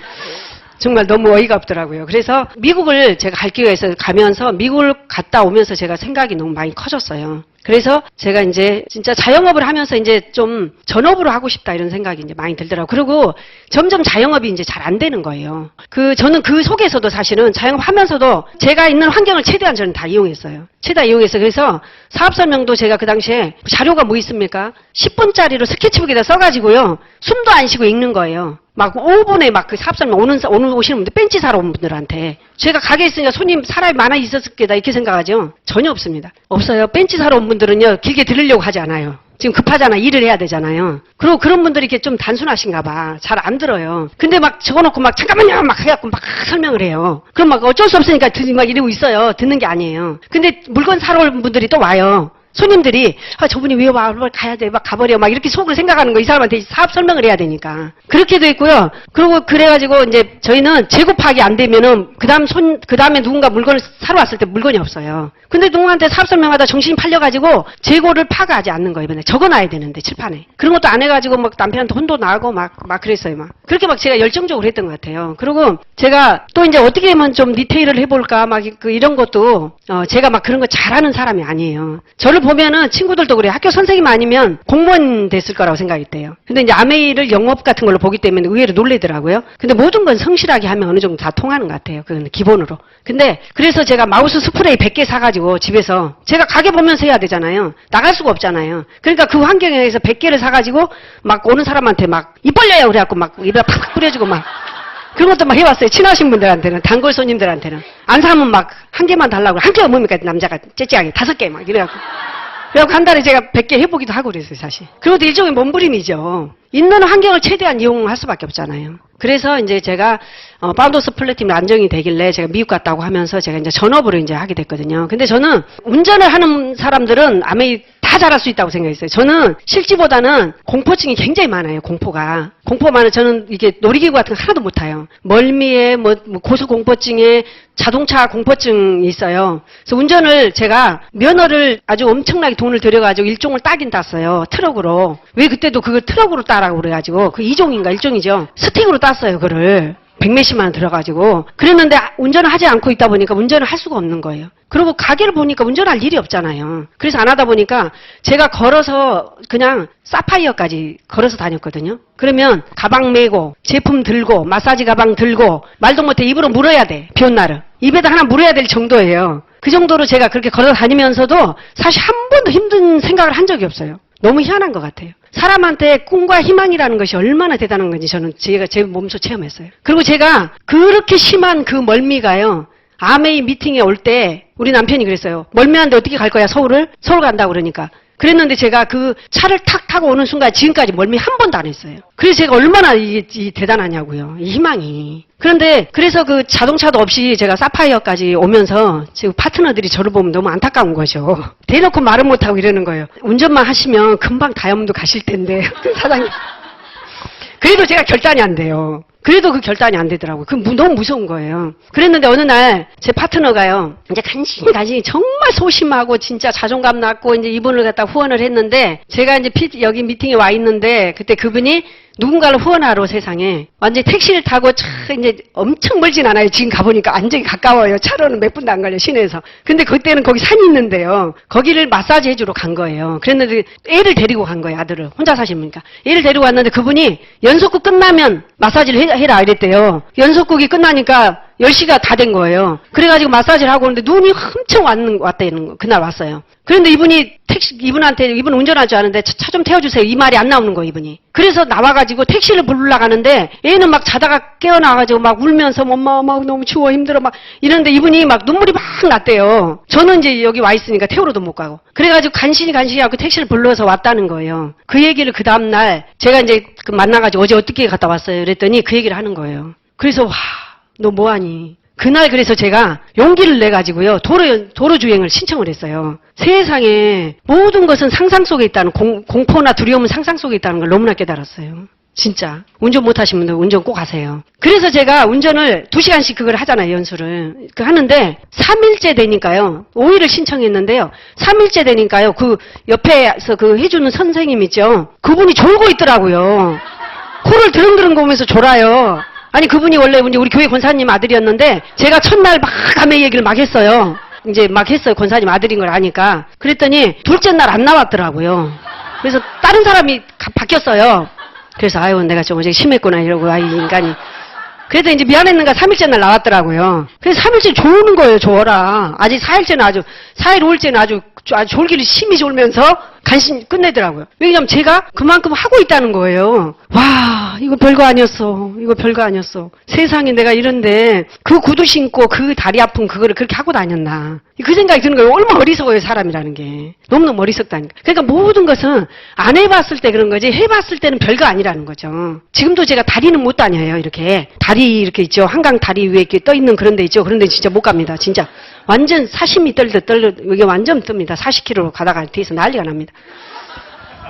정말 너무 어이가 없더라고요. 그래서 미국을 제가 갈 기회에서 가면서 미국을 갔다 오면서 제가 생각이 너무 많이 커졌어요. 그래서 제가 이제 진짜 자영업을 하면서 이제 좀 전업으로 하고 싶다 이런 생각이 이제 많이 들더라고요. 그리고 점점 자영업이 이제 잘 안 되는 거예요. 저는 그 속에서도 사실은 자영업 하면서도 제가 있는 환경을 최대한 저는 다 이용했어요. 최대한 이용했어요. 그래서 사업 설명도 제가 그 당시에 자료가 뭐 있습니까? 10분짜리로 스케치북에다 써가지고요. 숨도 안 쉬고 읽는 거예요. 막 5분에 막 그 사업 설명 오시는 분들 벤치 사러 온 분들한테 제가 가게에 있으니까 사람이 많아 있었을 거다 이렇게 생각하죠? 전혀 없습니다. 없어요. 벤치 사러 온 분들은요 길게 들으려고 하지 않아요. 지금 급하잖아. 일을 해야 되잖아요. 그리고 그런 분들이 이렇게 좀 단순하신가 봐. 잘 안 들어요. 근데 막 적어놓고 막 잠깐만요 막 해갖고 막 설명을 해요. 그럼 막 어쩔 수 없으니까 막 이러고 있어요. 듣는 게 아니에요. 근데 물건 사러 올 분들이 또 와요. 손님들이 저분이 왜 와? 가야 돼. 막 가버려. 막 이렇게 속을 생각하는 거 이 사람한테 사업 설명을 해야 되니까. 그렇게도 있고요. 그리고 그래가지고 이제 저희는 재고 파악이 안 되면은 그 다음에 누군가 물건을 사러 왔을 때 물건이 없어요. 근데 누군가한테 사업 설명하다 정신이 팔려가지고 재고를 파악하지 않는 거예요. 이번에 적어놔야 되는데 칠판에. 그런 것도 안 해가지고 막 남편한테 혼도 나고 막 그랬어요. 막. 그렇게 막 제가 열정적으로 했던 것 같아요. 그리고 제가 또 이제 어떻게 하면 좀 리테일을 해볼까 막 이런 것도 제가 막 그런 거 잘하는 사람이 아니에요. 저를 보면은 친구들도 그래요. 학교 선생님 아니면 공무원 됐을 거라고 생각이 돼요. 근데 이제 아메이를 영업 같은 걸로 보기 때문에 의외로 놀래더라고요. 근데 모든 건 성실하게 하면 어느 정도 다 통하는 것 같아요. 그건 기본으로. 근데 그래서 제가 마우스 스프레이 100개 사가지고 집에서 제가 가게 보면서 해야 되잖아요. 나갈 수가 없잖아요. 그러니까 그 환경에서 100개를 사가지고 막 오는 사람한테 막 입 벌려요. 그래갖고 막 입에 팍팍 뿌려주고 막 그런 것도 막 해봤어요. 친하신 분들한테는, 단골 손님들한테는. 안 사면 막 한 개만 달라고. 한 개가 뭡니까? 남자가 째째하게 5개 막 이래갖고. 그래갖고 한 달에 제가 100개 해보기도 하고 그랬어요, 사실. 그것도 일종의 몸부림이죠. 있는 환경을 최대한 이용할 수밖에 없잖아요. 그래서 이제 제가 파운더스 플래팀이 안정이 되길래 제가 미국 갔다고 하면서 제가 이제 전업으로 이제 하게 됐거든요. 근데 저는 운전을 하는 사람들은 아메이 다 잘할 수 있다고 생각했어요. 저는 실지보다는 공포증이 굉장히 많아요. 공포가. 공포 많아요. 저는 이게 놀이기구 같은 거 하나도 못 타요. 멀미에 뭐 고소공포증에 자동차 공포증이 있어요. 그래서 운전을 제가 면허를 아주 엄청나게 돈을 들여가지고 일종을 따긴 땄어요. 트럭으로. 왜 그때도 그걸 트럭으로 따라고 그래가지고 그 2종인가 1종이죠. 스틱으로 땄어요. 그거를. 100몇십만 원 들어가지고. 그랬는데 운전을 하지 않고 있다 보니까 운전을 할 수가 없는 거예요. 그리고 가게를 보니까 운전할 일이 없잖아요. 그래서 안 하다 보니까 제가 걸어서 그냥 사파이어까지 걸어서 다녔거든요. 그러면 가방 메고 제품 들고 마사지 가방 들고 말도 못해 입으로 물어야 돼. 비 온 날은. 입에다 하나 물어야 될 정도예요. 그 정도로 제가 그렇게 걸어 다니면서도 사실 한 번도 힘든 생각을 한 적이 없어요. 너무 희한한 것 같아요. 사람한테 꿈과 희망이라는 것이 얼마나 대단한 건지 저는 제가 제 몸소 체험했어요. 그리고 제가 그렇게 심한 그 멀미가요. 아메이 미팅에 올 때 우리 남편이 그랬어요. 멀미한데 어떻게 갈 거야 서울을? 서울 간다고 그러니까. 그랬는데 제가 그 차를 탁 타고 오는 순간 지금까지 멀미 한 번도 안 했어요. 그래서 제가 얼마나 이 대단하냐고요. 이 희망이. 그런데 그래서 그 자동차도 없이 제가 사파이어까지 오면서 지금 파트너들이 저를 보면 너무 안타까운 거죠. 대놓고 말은 못하고 이러는 거예요. 운전만 하시면 금방 다이아몬드 가실 텐데. 사장님. 그래도 제가 결단이 안 돼요. 그래도 그 결단이 안 되더라고요. 그 너무 무서운 거예요. 그랬는데 어느 날 제 파트너가요. 이제 간신히 정말 소심하고 진짜 자존감 낮고 이제 이분을 갖다 후원을 했는데 제가 이제 여기 미팅에 와 있는데 그때 그분이 누군가를 후원하러 세상에 완전히 택시를 타고 이제 엄청 멀진 않아요. 지금 가보니까 완전히 가까워요. 차로는 몇 분도 안 걸려 시내에서. 근데 그때는 거기 산이 있는데요. 거기를 마사지 해주러 간 거예요. 그랬는데 애를 데리고 간 거예요. 아들을. 혼자 사십니까? 애를 데리고 왔는데 그분이 연속극 끝나면 마사지를 해라 이랬대요. 연속극이 끝나니까 10시가 다 된 거예요. 그래가지고 마사지를 하고 오는데 눈이 엄청 왔다는 거. 그날 왔어요. 그런데 이분이 이분 운전할 줄 아는데 차 좀 태워주세요. 이 말이 안 나오는 거예요, 이분이. 그래서 나와가지고 택시를 부르러 가는데 애는 막 자다가 깨어나가지고 막 울면서 엄마 막 너무 추워 힘들어 막 이러는데 이분이 막 눈물이 막 났대요. 저는 이제 여기 와 있으니까 태우러도 못 가고. 그래가지고 간신히 하고 택시를 불러서 왔다는 거예요. 그 얘기를 그 다음날 제가 이제 만나가지고 어제 어떻게 갔다 왔어요. 그랬더니 그 얘기를 하는 거예요. 그래서 너 뭐하니? 그날 그래서 제가 용기를 내가지고요. 도로 주행을 신청을 했어요. 세상에 모든 것은 상상 속에 있다는 공포나 두려움은 상상 속에 있다는 걸 너무나 깨달았어요. 진짜. 운전 못하신 분들 운전 꼭 하세요. 그래서 제가 운전을 2시간씩 그걸 하잖아요. 연수를. 하는데 3일째 되니까요. 5일을 신청했는데요. 3일째 되니까요. 그 옆에서 그 해주는 선생님 있죠. 그분이 졸고 있더라고요. 코를 드릉드릉 보면서 졸아요. 아니 그분이 원래 우리 교회 권사님 아들이었는데 제가 첫날 막 아메 얘기를 막 했어요. 이제 막 했어요. 권사님 아들인 걸 아니까. 그랬더니 둘째 날 안 나왔더라고요. 그래서 다른 사람이 바뀌었어요. 그래서 아유 내가 좀 어제 심했구나 이러고 이 인간이. 그래도 이제 미안했는가 3일째 날 나왔더라고요. 그래서 3일째 조는 거예요. 조어라. 아직 4일째는 4일 5일째는 아주 졸기를 심히 졸면서 간신히 끝내더라고요. 왜냐면 제가 그만큼 하고 있다는 거예요. 와 이거 별거 아니었어. 이거 별거 아니었어. 세상에 내가 이런데 그 구두 신고 그 다리 아픈 그거를 그렇게 하고 다녔나. 그 생각이 드는 거예요. 얼마나 어리석어요 사람이라는 게. 너무너무 어리석다니까. 그러니까 모든 것은 안 해봤을 때 그런 거지 해봤을 때는 별거 아니라는 거죠. 지금도 제가 다리는 못 다녀요. 이렇게 다리 이렇게 있죠. 한강 다리 위에 이렇게 떠 있는 그런 데 있죠. 그런 데 진짜 못 갑니다. 진짜. 완전 사심이 떨듯 이게 완전 뜹니다. 40km 가다가 뒤에서 난리가 납니다.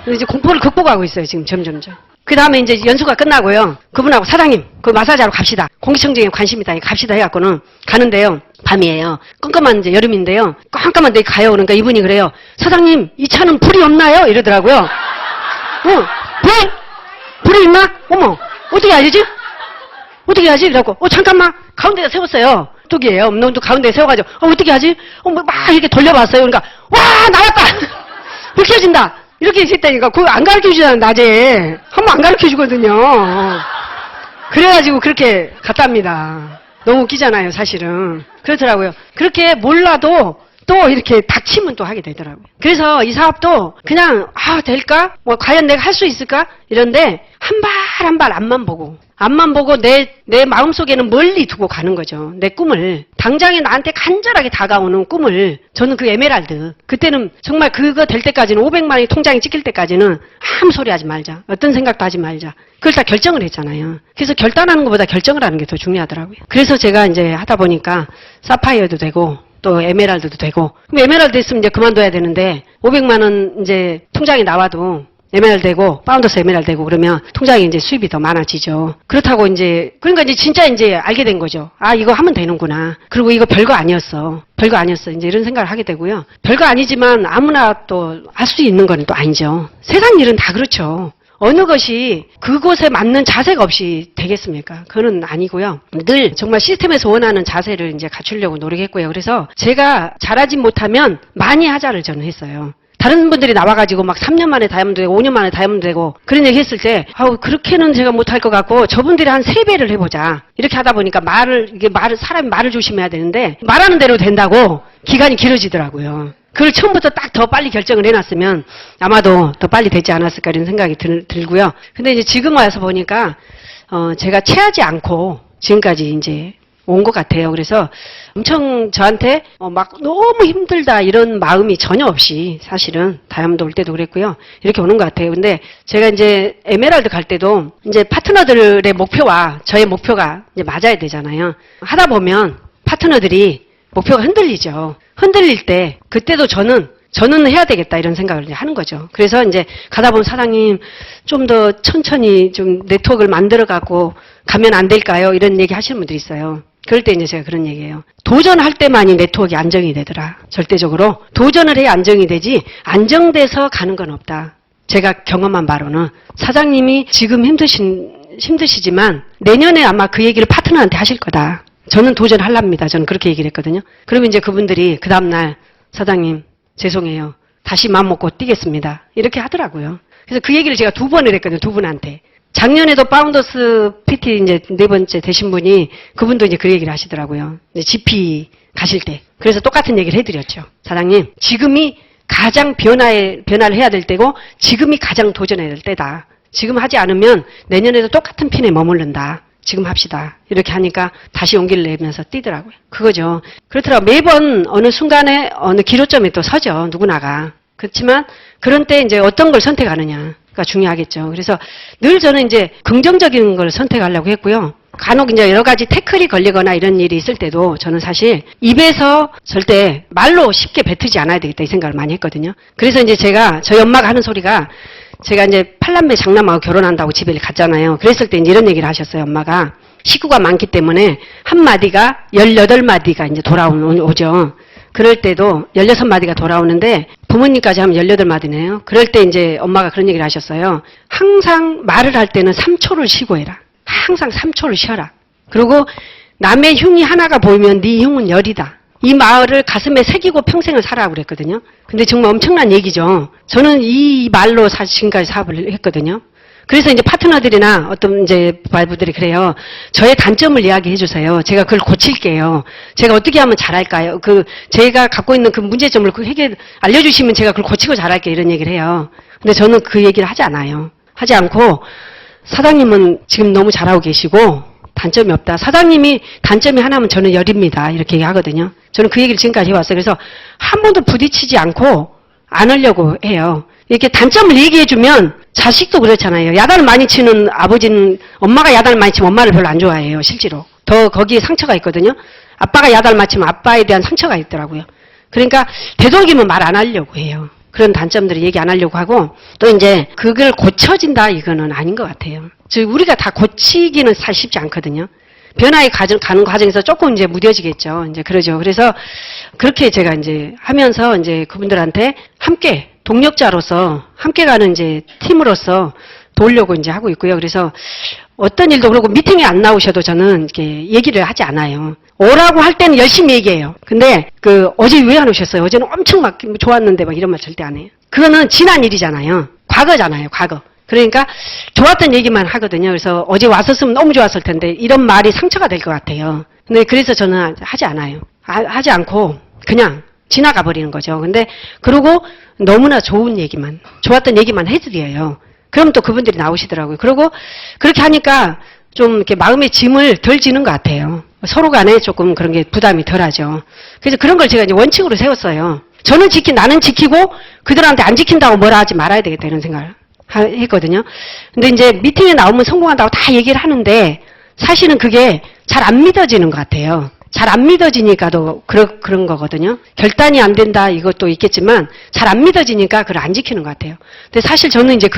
이제 공포를 극복하고 있어요. 지금 점점점. 그 다음에 이제 연수가 끝나고요. 그분하고 사장님, 그 마사지하러 갑시다. 공기청정에 관심 있다. 갑시다 해갖고는 가는데요. 밤이에요. 깜깜한 이제 여름인데요. 깜깜한 데 가요. 그러니까 이분이 그래요. 사장님, 이 차는 불이 없나요? 이러더라고요. 불이 있나? 어머, 어떻게 알지? 어떻게 하지? 그래갖고, 잠깐만. 가운데다 세웠어요. 뚝이에요. 또 가운데에 세워가지고, 어떻게 하지? 막 이렇게 돌려봤어요. 그러니까, 와, 나왔다! 불 켜진다! 이렇게 했다니까. 그거 안 가르쳐 주잖아, 낮에. 한 번 안 가르쳐 주거든요. 그래가지고 그렇게 갔답니다. 너무 웃기잖아요, 사실은. 그렇더라고요. 그렇게 몰라도 또 이렇게 닥치면 또 하게 되더라고요. 그래서 이 사업도 그냥, 될까? 뭐, 과연 내가 할 수 있을까? 이런데, 한 발 한 발 앞만 보고 내 마음속에는 멀리 두고 가는 거죠. 내 꿈을. 당장에 나한테 간절하게 다가오는 꿈을. 저는 그 에메랄드. 그때는 정말 그거 될 때까지는 500만 원이 통장에 찍힐 때까지는 아무 소리 하지 말자. 어떤 생각도 하지 말자. 그걸 다 결정을 했잖아요. 그래서 결단하는 것보다 결정을 하는 게 더 중요하더라고요. 그래서 제가 이제 하다 보니까 사파이어도 되고 또 에메랄드도 되고. 그럼 에메랄드 했으면 이제 그만둬야 되는데 500만 원 이제 통장에 나와도 에메랄드 되고 파운더스 에메랄드 되고 그러면 통장에 이제 수입이 더 많아지죠. 그렇다고 그러니까 이제 진짜 이제 알게 된 거죠. 이거 하면 되는구나. 그리고 이거 별거 아니었어. 이제 이런 생각을 하게 되고요. 별거 아니지만 아무나 또 할 수 있는 건 또 아니죠. 세상 일은 다 그렇죠. 어느 것이 그곳에 맞는 자세가 없이 되겠습니까? 그건 아니고요. 늘 정말 시스템에서 원하는 자세를 이제 갖추려고 노력했고요. 그래서 제가 잘하지 못하면 많이 하자를 저는 했어요. 다른 분들이 나와가지고 막 3년 만에 다이아몬드 되고 5년 만에 다이아몬드 되고 그런 얘기 했을 때 그렇게는 제가 못할 것 같고 저분들이 한 3배를 해보자. 이렇게 하다 보니까 사람이 말을 조심해야 되는데 말하는 대로 된다고 기간이 길어지더라고요. 그걸 처음부터 딱 더 빨리 결정을 해놨으면 아마도 더 빨리 되지 않았을까 이런 생각이 들고요. 근데 이제 지금 와서 보니까 제가 체하지 않고 지금까지 이제 온 것 같아요. 그래서 엄청 저한테 막 너무 힘들다 이런 마음이 전혀 없이 사실은 다이아몬드 올 때도 그랬고요. 이렇게 오는 것 같아요. 근데 제가 이제 에메랄드 갈 때도 이제 파트너들의 목표와 저의 목표가 이제 맞아야 되잖아요. 하다 보면 파트너들이 목표가 흔들리죠. 흔들릴 때 그때도 저는 해야 되겠다 이런 생각을 이제 하는 거죠. 그래서 이제 가다 보면 사장님 좀 더 천천히 좀 네트워크를 만들어 갖고 가면 안 될까요? 이런 얘기 하시는 분들이 있어요. 그럴 때 이제 제가 그런 얘기예요. 도전할 때만이 네트워크가 안정이 되더라. 절대적으로. 도전을 해야 안정이 되지 안정돼서 가는 건 없다. 제가 경험한 바로는 사장님이 지금 힘드시지만 내년에 아마 그 얘기를 파트너한테 하실 거다. 저는 도전하랍니다. 저는 그렇게 얘기를 했거든요. 그러면 이제 그분들이 그 다음날 사장님 죄송해요. 다시 마음 먹고 뛰겠습니다. 이렇게 하더라고요. 그래서 그 얘기를 제가 2번을 했거든요. 2분한테. 작년에도 파운더스 PT 이제 4번째 되신 분이 그분도 이제 그 얘기를 하시더라고요. 이제 GP 가실 때. 그래서 똑같은 얘기를 해드렸죠. 사장님, 지금이 가장 변화를 해야 될 때고 지금이 가장 도전해야 될 때다. 지금 하지 않으면 내년에도 똑같은 핀에 머무른다. 지금 합시다. 이렇게 하니까 다시 용기를 내면서 뛰더라고요. 그거죠. 그렇더라고요. 매번 어느 순간에 어느 기로점에 또 서죠. 누구나가. 그렇지만 그런 때 이제 어떤 걸 선택하느냐가 중요하겠죠. 그래서 늘 저는 이제 긍정적인 걸 선택하려고 했고요. 간혹 이제 여러 가지 태클이 걸리거나 이런 일이 있을 때도 저는 사실 입에서 절대 말로 쉽게 뱉지 않아야 되겠다 이 생각을 많이 했거든요. 그래서 이제 저희 엄마가 하는 소리가 제가 이제 8남매 장남하고 결혼한다고 집에 갔잖아요. 그랬을 때 이제 이런 얘기를 하셨어요, 엄마가. 식구가 많기 때문에 한마디가 18마디가 이제 돌아오죠. 그럴 때도 16마디가 돌아오는데 부모님까지 하면 18마디네요. 그럴 때 이제 엄마가 그런 얘기를 하셨어요. 항상 말을 할 때는 3초를 쉬고 해라. 항상 3초를 쉬어라. 그리고 남의 흉이 하나가 보이면 네 흉은 열이다. 이 말을 가슴에 새기고 평생을 살아라고 그랬거든요. 근데 정말 엄청난 얘기죠. 저는 이 말로 지금까지 사업을 했거든요. 그래서 이제 파트너들이나 어떤 이제 바이브들이 그래요. 저의 단점을 이야기해 주세요. 제가 그걸 고칠게요. 제가 어떻게 하면 잘할까요? 제가 갖고 있는 그 문제점을 알려주시면 제가 그걸 고치고 잘할게요. 이런 얘기를 해요. 근데 저는 그 얘기를 하지 않아요. 하지 않고 사장님은 지금 너무 잘하고 계시고 단점이 없다. 사장님이 단점이 하나면 저는 열입니다. 이렇게 얘기하거든요. 저는 그 얘기를 지금까지 해왔어요. 그래서 한 번도 부딪히지 않고 안 하려고 해요. 이렇게 단점을 얘기해주면 자식도 그렇잖아요. 야단을 많이 치는 아버지는 엄마가 야단을 많이 치면 엄마를 별로 안 좋아해요. 실제로. 더 거기에 상처가 있거든요. 아빠가 야단을 많이 치면 아빠에 대한 상처가 있더라고요. 그러니까 되도록이면 말 안 하려고 해요. 그런 단점들을 얘기 안 하려고 하고 또 이제 그걸 고쳐진다 이거는 아닌 것 같아요. 즉 우리가 다 고치기는 사실 쉽지 않거든요. 변화에 가는 과정에서 조금 이제 무뎌지겠죠. 이제 그러죠. 그래서 그렇게 제가 이제 하면서 이제 그분들한테 함께 동력자로서 함께 가는 이제 팀으로서 도우려고 이제 하고 있고요. 그래서 어떤 일도 그렇고 미팅에 안 나오셔도 저는 이렇게 얘기를 하지 않아요. 오라고 할 때는 열심히 얘기해요. 근데 어제 왜 안 오셨어요? 어제는 엄청 막 좋았는데 막 이런 말 절대 안 해요. 그거는 지난 일이잖아요. 과거잖아요, 과거. 그러니까 좋았던 얘기만 하거든요. 그래서 어제 왔었으면 너무 좋았을 텐데 이런 말이 상처가 될 것 같아요. 근데 그래서 저는 하지 않아요. 하지 않고 그냥 지나가 버리는 거죠. 근데 그러고 너무나 좋은 얘기만, 좋았던 얘기만 해드려요. 그럼 또 그분들이 나오시더라고요. 그러고 그렇게 하니까 좀 이렇게 마음의 짐을 덜 지는 것 같아요. 서로 간에 조금 그런 게 부담이 덜 하죠. 그래서 그런 걸 제가 이제 원칙으로 세웠어요. 저는 나는 지키고 그들한테 안 지킨다고 뭐라 하지 말아야 되겠다 이런 생각을 했거든요. 근데 이제 미팅에 나오면 성공한다고 다 얘기를 하는데 사실은 그게 잘 안 믿어지는 것 같아요. 잘 안 믿어지니까도 그런 거거든요. 결단이 안 된다 이것도 있겠지만 잘 안 믿어지니까 그걸 안 지키는 것 같아요. 근데 사실 저는 이제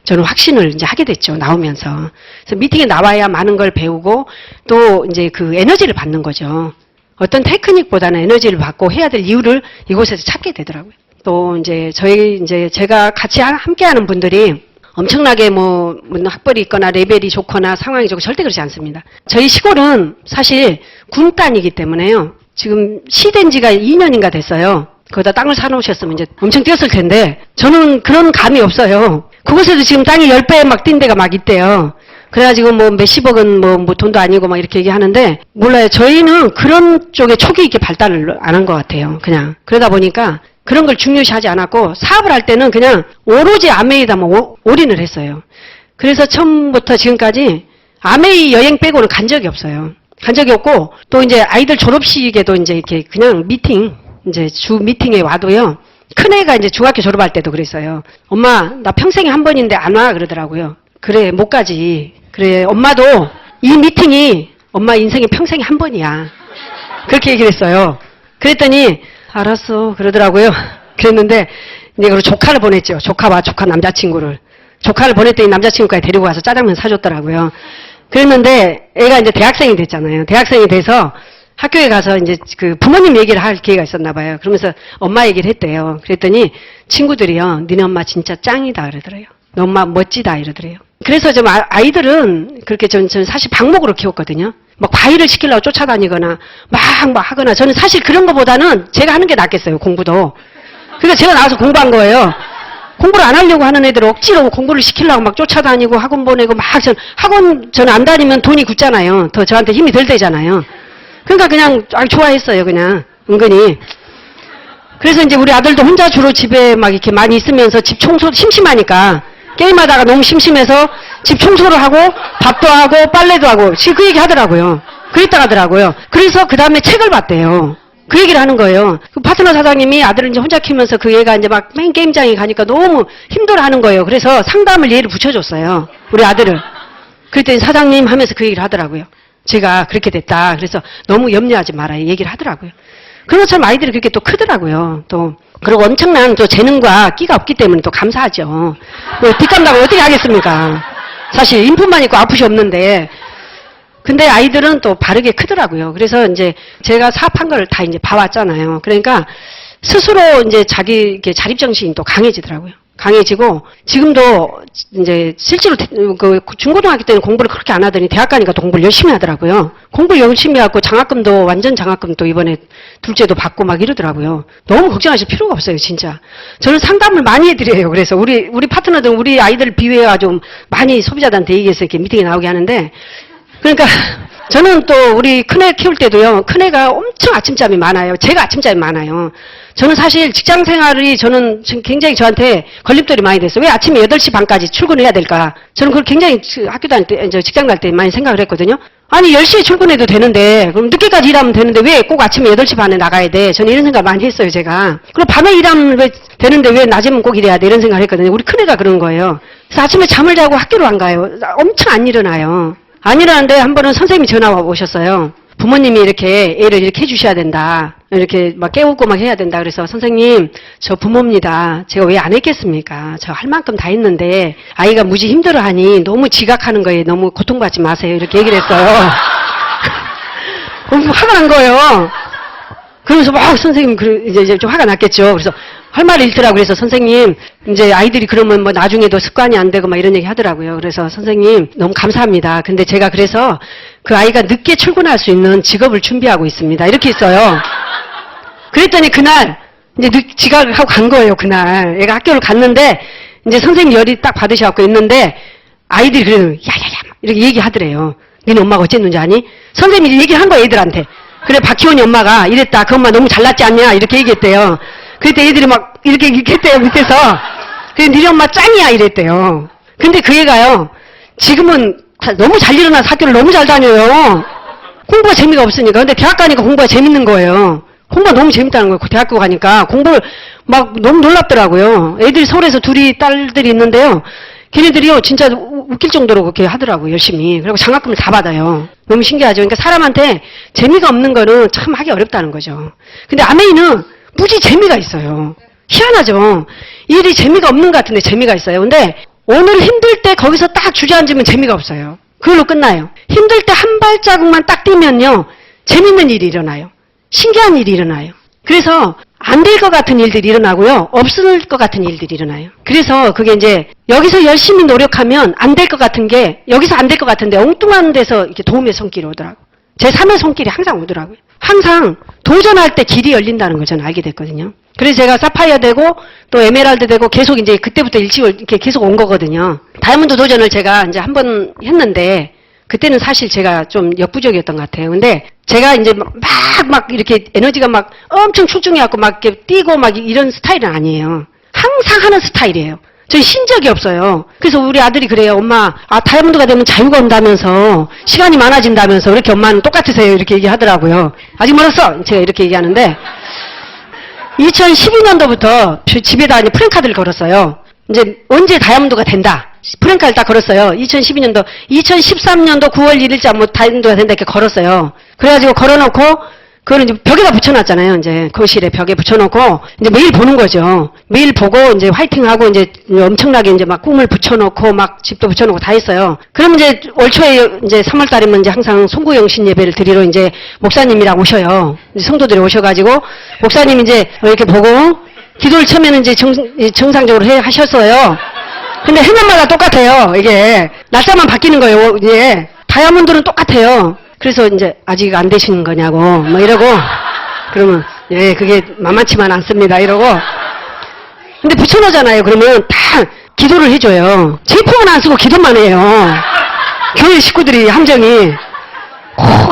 저는 확신을 이제 하게 됐죠. 나오면서. 그래서 미팅에 나와야 많은 걸 배우고 또 이제 그 에너지를 받는 거죠. 어떤 테크닉보다는 에너지를 받고 해야 될 이유를 이곳에서 찾게 되더라고요. 또 이제 제가 같이 함께하는 분들이 엄청나게 뭐 학벌이 있거나 레벨이 좋거나 상황이 좋고 절대 그렇지 않습니다. 저희 시골은 사실 군단이기 때문에요. 지금 시된 지가 2년인가 됐어요. 거기다 땅을 사놓으셨으면 이제 엄청 뛰었을 텐데 저는 그런 감이 없어요. 그곳에도 지금 땅이 10배 막 뛴 데가 막 있대요. 그래가지고 뭐 몇십억은 뭐 돈도 아니고 막 이렇게 얘기하는데 몰라요. 저희는 그런 쪽에 촉이 있게 발달을 안 한 것 같아요. 그냥 그러다 보니까 그런 걸 중요시하지 않았고 사업을 할 때는 그냥 오로지 아메이다만 올인을 했어요. 그래서 처음부터 지금까지 아메이 여행 빼고는 간 적이 없어요. 간 적이 없고 또 이제 아이들 졸업식에도 이제 이렇게 그냥 이제 주 미팅에 와도요. 큰애가 이제 중학교 졸업할 때도 그랬어요. 엄마 나 평생에 한 번인데 안 와 그러더라고요. 그래 못 가지. 그래 엄마도 이 미팅이 엄마 인생에 평생에 한 번이야. 그렇게 얘기를 했어요. 그랬더니 알았어 그러더라고요. 그랬는데 이제 그리고 조카를 보냈죠. 조카 남자친구를. 조카를 보냈더니 남자친구까지 데리고 와서 짜장면 사줬더라고요. 그랬는데 애가 이제 대학생이 됐잖아요. 대학생이 돼서 학교에 가서 이제 그 부모님 얘기를 할 기회가 있었나 봐요. 그러면서 엄마 얘기를 했대요. 그랬더니 친구들이요. 니네 엄마 진짜 짱이다 그러더래요. 너 엄마 멋지다 이러더래요. 그래서 좀 아이들은 그렇게 저는 사실 방목으로 키웠거든요. 막 과일을 시키려고 쫓아다니거나 막 하거나 저는 사실 그런 것보다는 제가 하는 게 낫겠어요. 공부도. 그러니까 제가 나와서 공부한 거예요. 공부를 안 하려고 하는 애들 억지로 공부를 시키려고 막 쫓아다니고 학원 보내고 막 학원 저는 안 다니면 돈이 굳잖아요. 더 저한테 힘이 덜 되잖아요. 그러니까 그냥 좋아했어요. 그냥 은근히. 그래서 이제 우리 아들도 혼자 주로 집에 막 이렇게 많이 있으면서 집 청소 심심하니까 게임하다가 너무 심심해서 집 청소를 하고 밥도 하고 빨래도 하고 지금 그 얘기 하더라고요. 그랬다 하더라고요. 그래서 그 다음에 책을 봤대요. 그 얘기를 하는 거예요. 그 파트너 사장님이 아들을 이제 혼자 키우면서 그 얘가 이제 막 맨 게임장에 가니까 너무 힘들어 하는 거예요. 그래서 상담을 얘를 붙여줬어요. 우리 아들을. 그랬더니 사장님 하면서 그 얘기를 하더라고요. 제가 그렇게 됐다. 그래서 너무 염려하지 마라. 이 얘기를 하더라고요. 그런 것처럼 아이들이 그렇게 또 크더라고요. 또 그리고 엄청난 또 재능과 끼가 없기 때문에 또 감사하죠. 뭐 뒷감당을 어떻게 하겠습니까? 사실 인품만 있고 아프시 없는데. 근데 아이들은 또 바르게 크더라고요. 그래서 이제 제가 사업한 걸 다 이제 봐왔잖아요. 그러니까 스스로 이제 자기 자립정신이 또 강해지더라고요. 강해지고 지금도 이제 실제로 그 중고등학교 때는 공부를 그렇게 안 하더니 대학 가니까 또 공부를 열심히 하더라고요. 공부를 열심히 하고 장학금도 완전 장학금도 이번에 둘째도 받고 막 이러더라고요. 너무 걱정하실 필요가 없어요, 진짜. 저는 상담을 많이 해드려요. 그래서 우리 파트너들 우리 아이들 비회와 좀 많이 소비자들한테 얘기해서 이렇게 미팅에 나오게 하는데 그러니까 저는 또 우리 큰애 키울 때도요. 큰애가 엄청 아침잠이 많아요. 제가 아침잠이 많아요. 저는 사실 직장 생활이 저는 굉장히 저한테 걸림돌이 많이 됐어요. 왜 아침에 8시 반까지 출근을 해야 될까? 저는 그걸 굉장히 학교 다닐 때, 직장 다닐 때 많이 생각을 했거든요. 아니 10시에 출근해도 되는데 그럼 늦게까지 일하면 되는데 왜 꼭 아침에 8시 반에 나가야 돼? 저는 이런 생각 많이 했어요. 제가. 그럼 밤에 일하면 왜 되는데 왜 낮에는 꼭 일해야 돼? 이런 생각을 했거든요. 우리 큰애가 그런 거예요. 그래서 아침에 잠을 자고 학교로 안 가요. 엄청 안 일어나요. 안 일어나는데 한 번은 선생님이 전화 오셨어요. 부모님이 이렇게 애를 이렇게 해주셔야 된다. 이렇게 막 깨우고 막 해야 된다. 그래서 선생님, 저 부모입니다. 제가 왜 안 했겠습니까? 저 할 만큼 다 했는데 아이가 무지 힘들어하니 너무 지각하는 거에 너무 고통받지 마세요. 이렇게 얘기를 했어요. 화가 난 거예요. 그러면서 막 선생님 이제 좀 화가 났겠죠. 그래서 할 말이 있더라고요. 그래서 선생님 이제 아이들이 그러면 뭐 나중에도 습관이 안 되고 막 이런 얘기 하더라고요. 그래서 선생님 너무 감사합니다. 근데 제가 그래서 그 아이가 늦게 출근할 수 있는 직업을 준비하고 있습니다. 이렇게 했어요. 그랬더니 그날 이제 지각을 하고 간 거예요, 그날. 애가 학교를 갔는데, 이제 선생님 열이 딱 받으셔갖고 있는데, 아이들이 그래요. 야야야 이렇게 얘기하더래요. 니네 엄마가 어쨌는지 아니? 선생님이 얘기를 한 거예요, 애들한테. 그래, 박희원이 엄마가 이랬다. 그 엄마 너무 잘났지 않냐? 이렇게 얘기했대요. 그때 애들이 막 이렇게 했대요, 밑에서. 그래, 니네 엄마 짱이야 이랬대요. 근데 그 애가요, 지금은 너무 잘 일어나서 학교를 너무 잘 다녀요. 공부가 재미가 없으니까. 근데 대학 가니까 공부가 재밌는 거예요. 공부가 너무 재밌다는 거예요. 대학교 가니까. 공부를 막 너무 놀랍더라고요. 애들이 서울에서 둘이 딸들이 있는데요. 걔네들이요, 진짜 웃길 정도로 그렇게 하더라고요, 열심히. 그리고 장학금을 다 받아요. 너무 신기하죠. 그러니까 사람한테 재미가 없는 거는 참 하기 어렵다는 거죠. 근데 아메이는 무지 재미가 있어요. 희한하죠. 일이 재미가 없는 것 같은데 재미가 있어요. 근데 오늘 힘들 때 거기서 딱 주저앉으면 재미가 없어요. 그걸로 끝나요. 힘들 때 한 발자국만 딱 뛰면요, 재밌는 일이 일어나요. 신기한 일이 일어나요. 그래서 안 될 것 같은 일들이 일어나고요. 없을 것 같은 일들이 일어나요. 그래서 그게 이제 여기서 열심히 노력하면 안 될 것 같은 게 여기서 안 될 것 같은데 엉뚱한 데서 이렇게 도움의 손길이 오더라고요. 제 3의 손길이 항상 오더라고요. 항상 도전할 때 길이 열린다는 걸 저는 알게 됐거든요. 그래서 제가 사파이어 되고 또 에메랄드 되고 계속 이제 그때부터 일찍을 이렇게 계속 온 거거든요. 다이아몬드 도전을 제가 이제 한 번 했는데 그때는 사실 제가 좀 역부족이었던 것 같아요. 근데 제가 이제 막 이렇게 에너지가 막 엄청 출중해갖고 막 이렇게 뛰고 막 이런 스타일은 아니에요. 항상 하는 스타일이에요. 저는 신 적이 없어요. 그래서 우리 아들이 그래요. 엄마, 다이아몬드가 되면 자유가 온다면서, 시간이 많아진다면서, 왜 이렇게 엄마는 똑같으세요? 이렇게 얘기하더라고요. 아직 멀었어! 제가 이렇게 얘기하는데, 2012년도부터 집에다 이제 프랭카드를 걸었어요. 이제 언제 다이아몬드가 된다. 프랭카드를 딱 걸었어요. 2012년도, 2013년도 9월 1일자 뭐 다이아몬드가 된다 이렇게 걸었어요. 그래가지고 걸어놓고, 그거는 이제 벽에다 붙여놨잖아요. 이제 거실에 벽에 붙여놓고 이제 매일 보는 거죠. 매일 보고 이제 화이팅하고 이제 엄청나게 이제 막 꿈을 붙여놓고 막 집도 붙여놓고 다 했어요. 그러면 이제 올 초에 이제 3월달이면 이제 항상 송구영신 예배를 드리러 이제 목사님이랑 오셔요. 이제 성도들이 오셔가지고 목사님 이제 이렇게 보고 기도를 처음에는 이제 정상적으로 하셨어요. 근데 해년마다 똑같아요. 이게 날짜만 바뀌는 거예요. 이제 다이아몬드는 똑같아요. 그래서 이제 아직 안 되시는 거냐고 뭐 이러고 그러면 예 그게 만만치만 않습니다 이러고 근데 붙여놓잖아요. 그러면 다 기도를 해줘요. 제품은 안 쓰고 기도만 해요. 교회 식구들이 함정이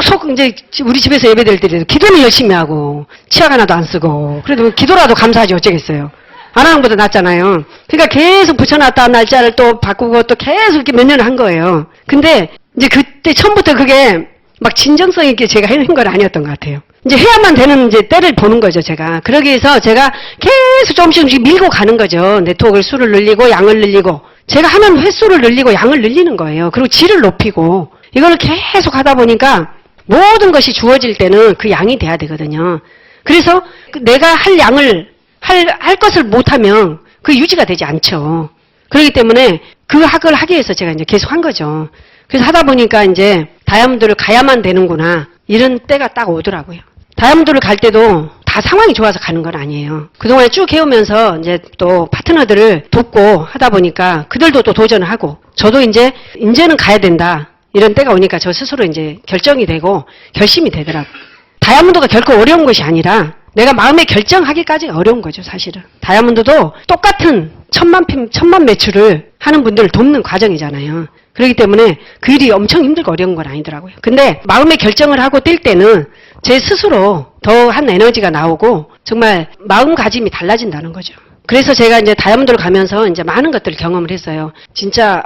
속 이제 우리 집에서 예배드릴 때 기도는 열심히 하고 치약 하나도 안 쓰고 그래도 기도라도 감사하지 어쩌겠어요. 안 하는 것보다 낫잖아요. 그러니까 계속 붙여놨다 날짜를 또 바꾸고 또 계속 이렇게 몇 년을 한 거예요. 근데 이제 그때 처음부터 그게 막 진정성 있게 제가 해낸 건 아니었던 것 같아요. 이제 해야만 되는 이제 때를 보는 거죠, 제가. 그러기 위해서 제가 계속 조금씩 밀고 가는 거죠. 네트워크를 수를 늘리고 양을 늘리고. 제가 하는 횟수를 늘리고 양을 늘리는 거예요. 그리고 질을 높이고. 이거를 계속 하다 보니까 모든 것이 주어질 때는 그 양이 돼야 되거든요. 그래서 내가 할 양을, 할 것을 못하면 그 유지가 되지 않죠. 그렇기 때문에 그 학을 하기 위해서 제가 이제 계속 한 거죠. 그래서 하다 보니까 이제 다이아몬드를 가야만 되는구나. 이런 때가 딱 오더라고요. 다이아몬드를 갈 때도 다 상황이 좋아서 가는 건 아니에요. 그동안에 쭉 해오면서 이제 또 파트너들을 돕고 하다 보니까 그들도 또 도전을 하고 저도 이제는 가야 된다. 이런 때가 오니까 저 스스로 이제 결정이 되고 결심이 되더라고요. 다이아몬드가 결코 어려운 것이 아니라 내가 마음에 결정하기까지 어려운 거죠, 사실은. 다이아몬드도 똑같은 천만 매출을 하는 분들을 돕는 과정이잖아요. 그렇기 때문에 그 일이 엄청 힘들고 어려운 건 아니더라고요. 근데 마음의 결정을 하고 뛸 때는 제 스스로 더한 에너지가 나오고 정말 마음가짐이 달라진다는 거죠. 그래서 제가 이제 다이아몬드를 가면서 이제 많은 것들을 경험을 했어요. 진짜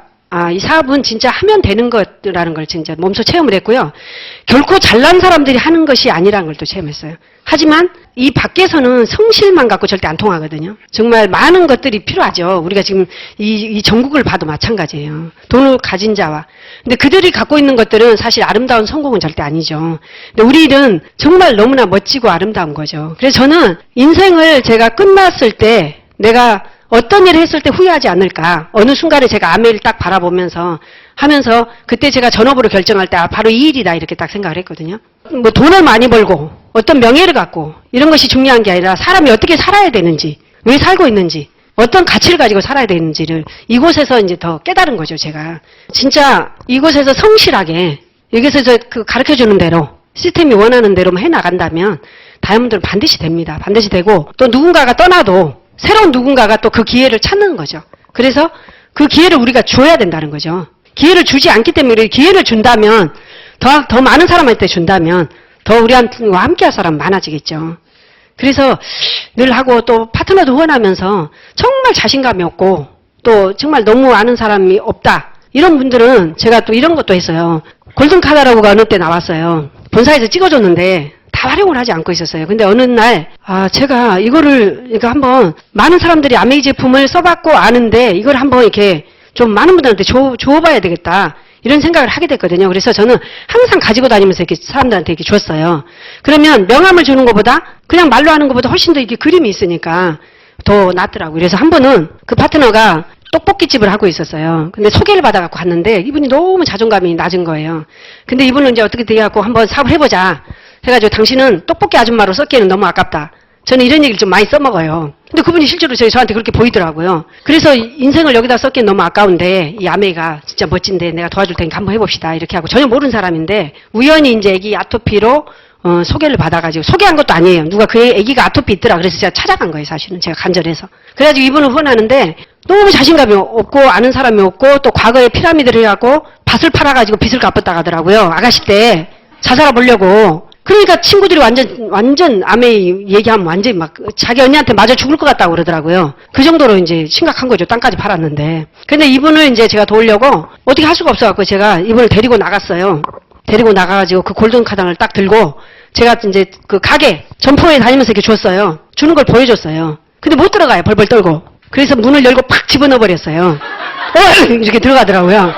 이 사업은 진짜 하면 되는 것이라는 걸 진짜 몸소 체험을 했고요. 결코 잘난 사람들이 하는 것이 아니라는 걸 또 체험했어요. 하지만 이 밖에서는 성실만 갖고 절대 안 통하거든요. 정말 많은 것들이 필요하죠. 우리가 지금 이 전국을 봐도 마찬가지예요. 돈을 가진 자와. 근데 그들이 갖고 있는 것들은 사실 아름다운 성공은 절대 아니죠. 근데 우리 일은 정말 너무나 멋지고 아름다운 거죠. 그래서 저는 인생을 제가 끝났을 때 내가 어떤 일을 했을 때 후회하지 않을까. 어느 순간에 제가 아메를 딱 바라보면서 하면서 그때 제가 전업으로 결정할 때 바로 이 일이다 이렇게 딱 생각을 했거든요. 뭐 돈을 많이 벌고 어떤 명예를 갖고 이런 것이 중요한 게 아니라 사람이 어떻게 살아야 되는지, 왜 살고 있는지, 어떤 가치를 가지고 살아야 되는지를 이곳에서 이제 더 깨달은 거죠, 제가. 진짜 이곳에서 성실하게 여기서 그 가르쳐주는 대로 시스템이 원하는 대로만 해나간다면 다이아몬드는 반드시 됩니다. 반드시 되고 또 누군가가 떠나도 새로운 누군가가 또 그 기회를 찾는 거죠. 그래서 그 기회를 우리가 줘야 된다는 거죠. 기회를 주지 않기 때문에 기회를 준다면 더 많은 사람한테 준다면 더 우리와 함께 할 사람 많아지겠죠. 그래서 늘 하고 또 파트너도 후원하면서 정말 자신감이 없고 또 정말 너무 아는 사람이 없다. 이런 분들은 제가 또 이런 것도 했어요. 골든카드라고가 어느 때 나왔어요. 본사에서 찍어줬는데 다 활용을 하지 않고 있었어요. 근데 어느 날 제가 이거 한번 많은 사람들이 아메이 제품을 써봤고 아는데 이걸 한번 이렇게 좀 많은 분들한테 줘봐야 되겠다. 이런 생각을 하게 됐거든요. 그래서 저는 항상 가지고 다니면서 이렇게 사람들한테 이렇게 줬어요. 그러면 명함을 주는 것보다 그냥 말로 하는 것보다 훨씬 더 이렇게 그림이 있으니까 더 낫더라고요. 그래서 한 번은 그 파트너가 떡볶이집을 하고 있었어요. 근데 소개를 받아갖고 갔는데 이분이 너무 자존감이 낮은 거예요. 근데 이분은 이제 어떻게 돼갖고 한번 사업을 해보자. 해가지고 당신은 떡볶이 아줌마로 썼기에는 너무 아깝다. 저는 이런 얘기를 좀 많이 써먹어요. 근데 그분이 실제로 저한테 그렇게 보이더라고요. 그래서 인생을 여기다 썼기엔 너무 아까운데 이 아메이가 진짜 멋진데 내가 도와줄 테니까 한번 해봅시다. 이렇게 하고 전혀 모르는 사람인데 우연히 이제 애기 아토피로 소개를 받아가지고 소개한 것도 아니에요. 누가 그 애기가 아토피 있더라. 그래서 제가 찾아간 거예요. 사실은 제가 간절해서. 그래가지고 이분을 후원하는데 너무 자신감이 없고 아는 사람이 없고 또 과거에 피라미드를 해갖고 밭을 팔아가지고 빚을 갚았다 가더라고요. 아가씨 때 자살해 보려고. 그러니까 친구들이 완전 아메이 얘기하면 완전히 막 자기 언니한테 맞아 죽을 것 같다고 그러더라고요. 그 정도로 이제 심각한 거죠. 땅까지 팔았는데. 근데 이분을 이제 제가 도우려고 어떻게 할 수가 없어갖고 제가 이분을 데리고 나갔어요. 데리고 나가가지고 그 골든카드를 딱 들고 제가 이제 그 가게 점포에 다니면서 이렇게 줬어요. 주는 걸 보여줬어요. 근데 못 들어가요. 벌벌 떨고. 그래서 문을 열고 팍 집어넣어 버렸어요. 이렇게 들어가더라고요.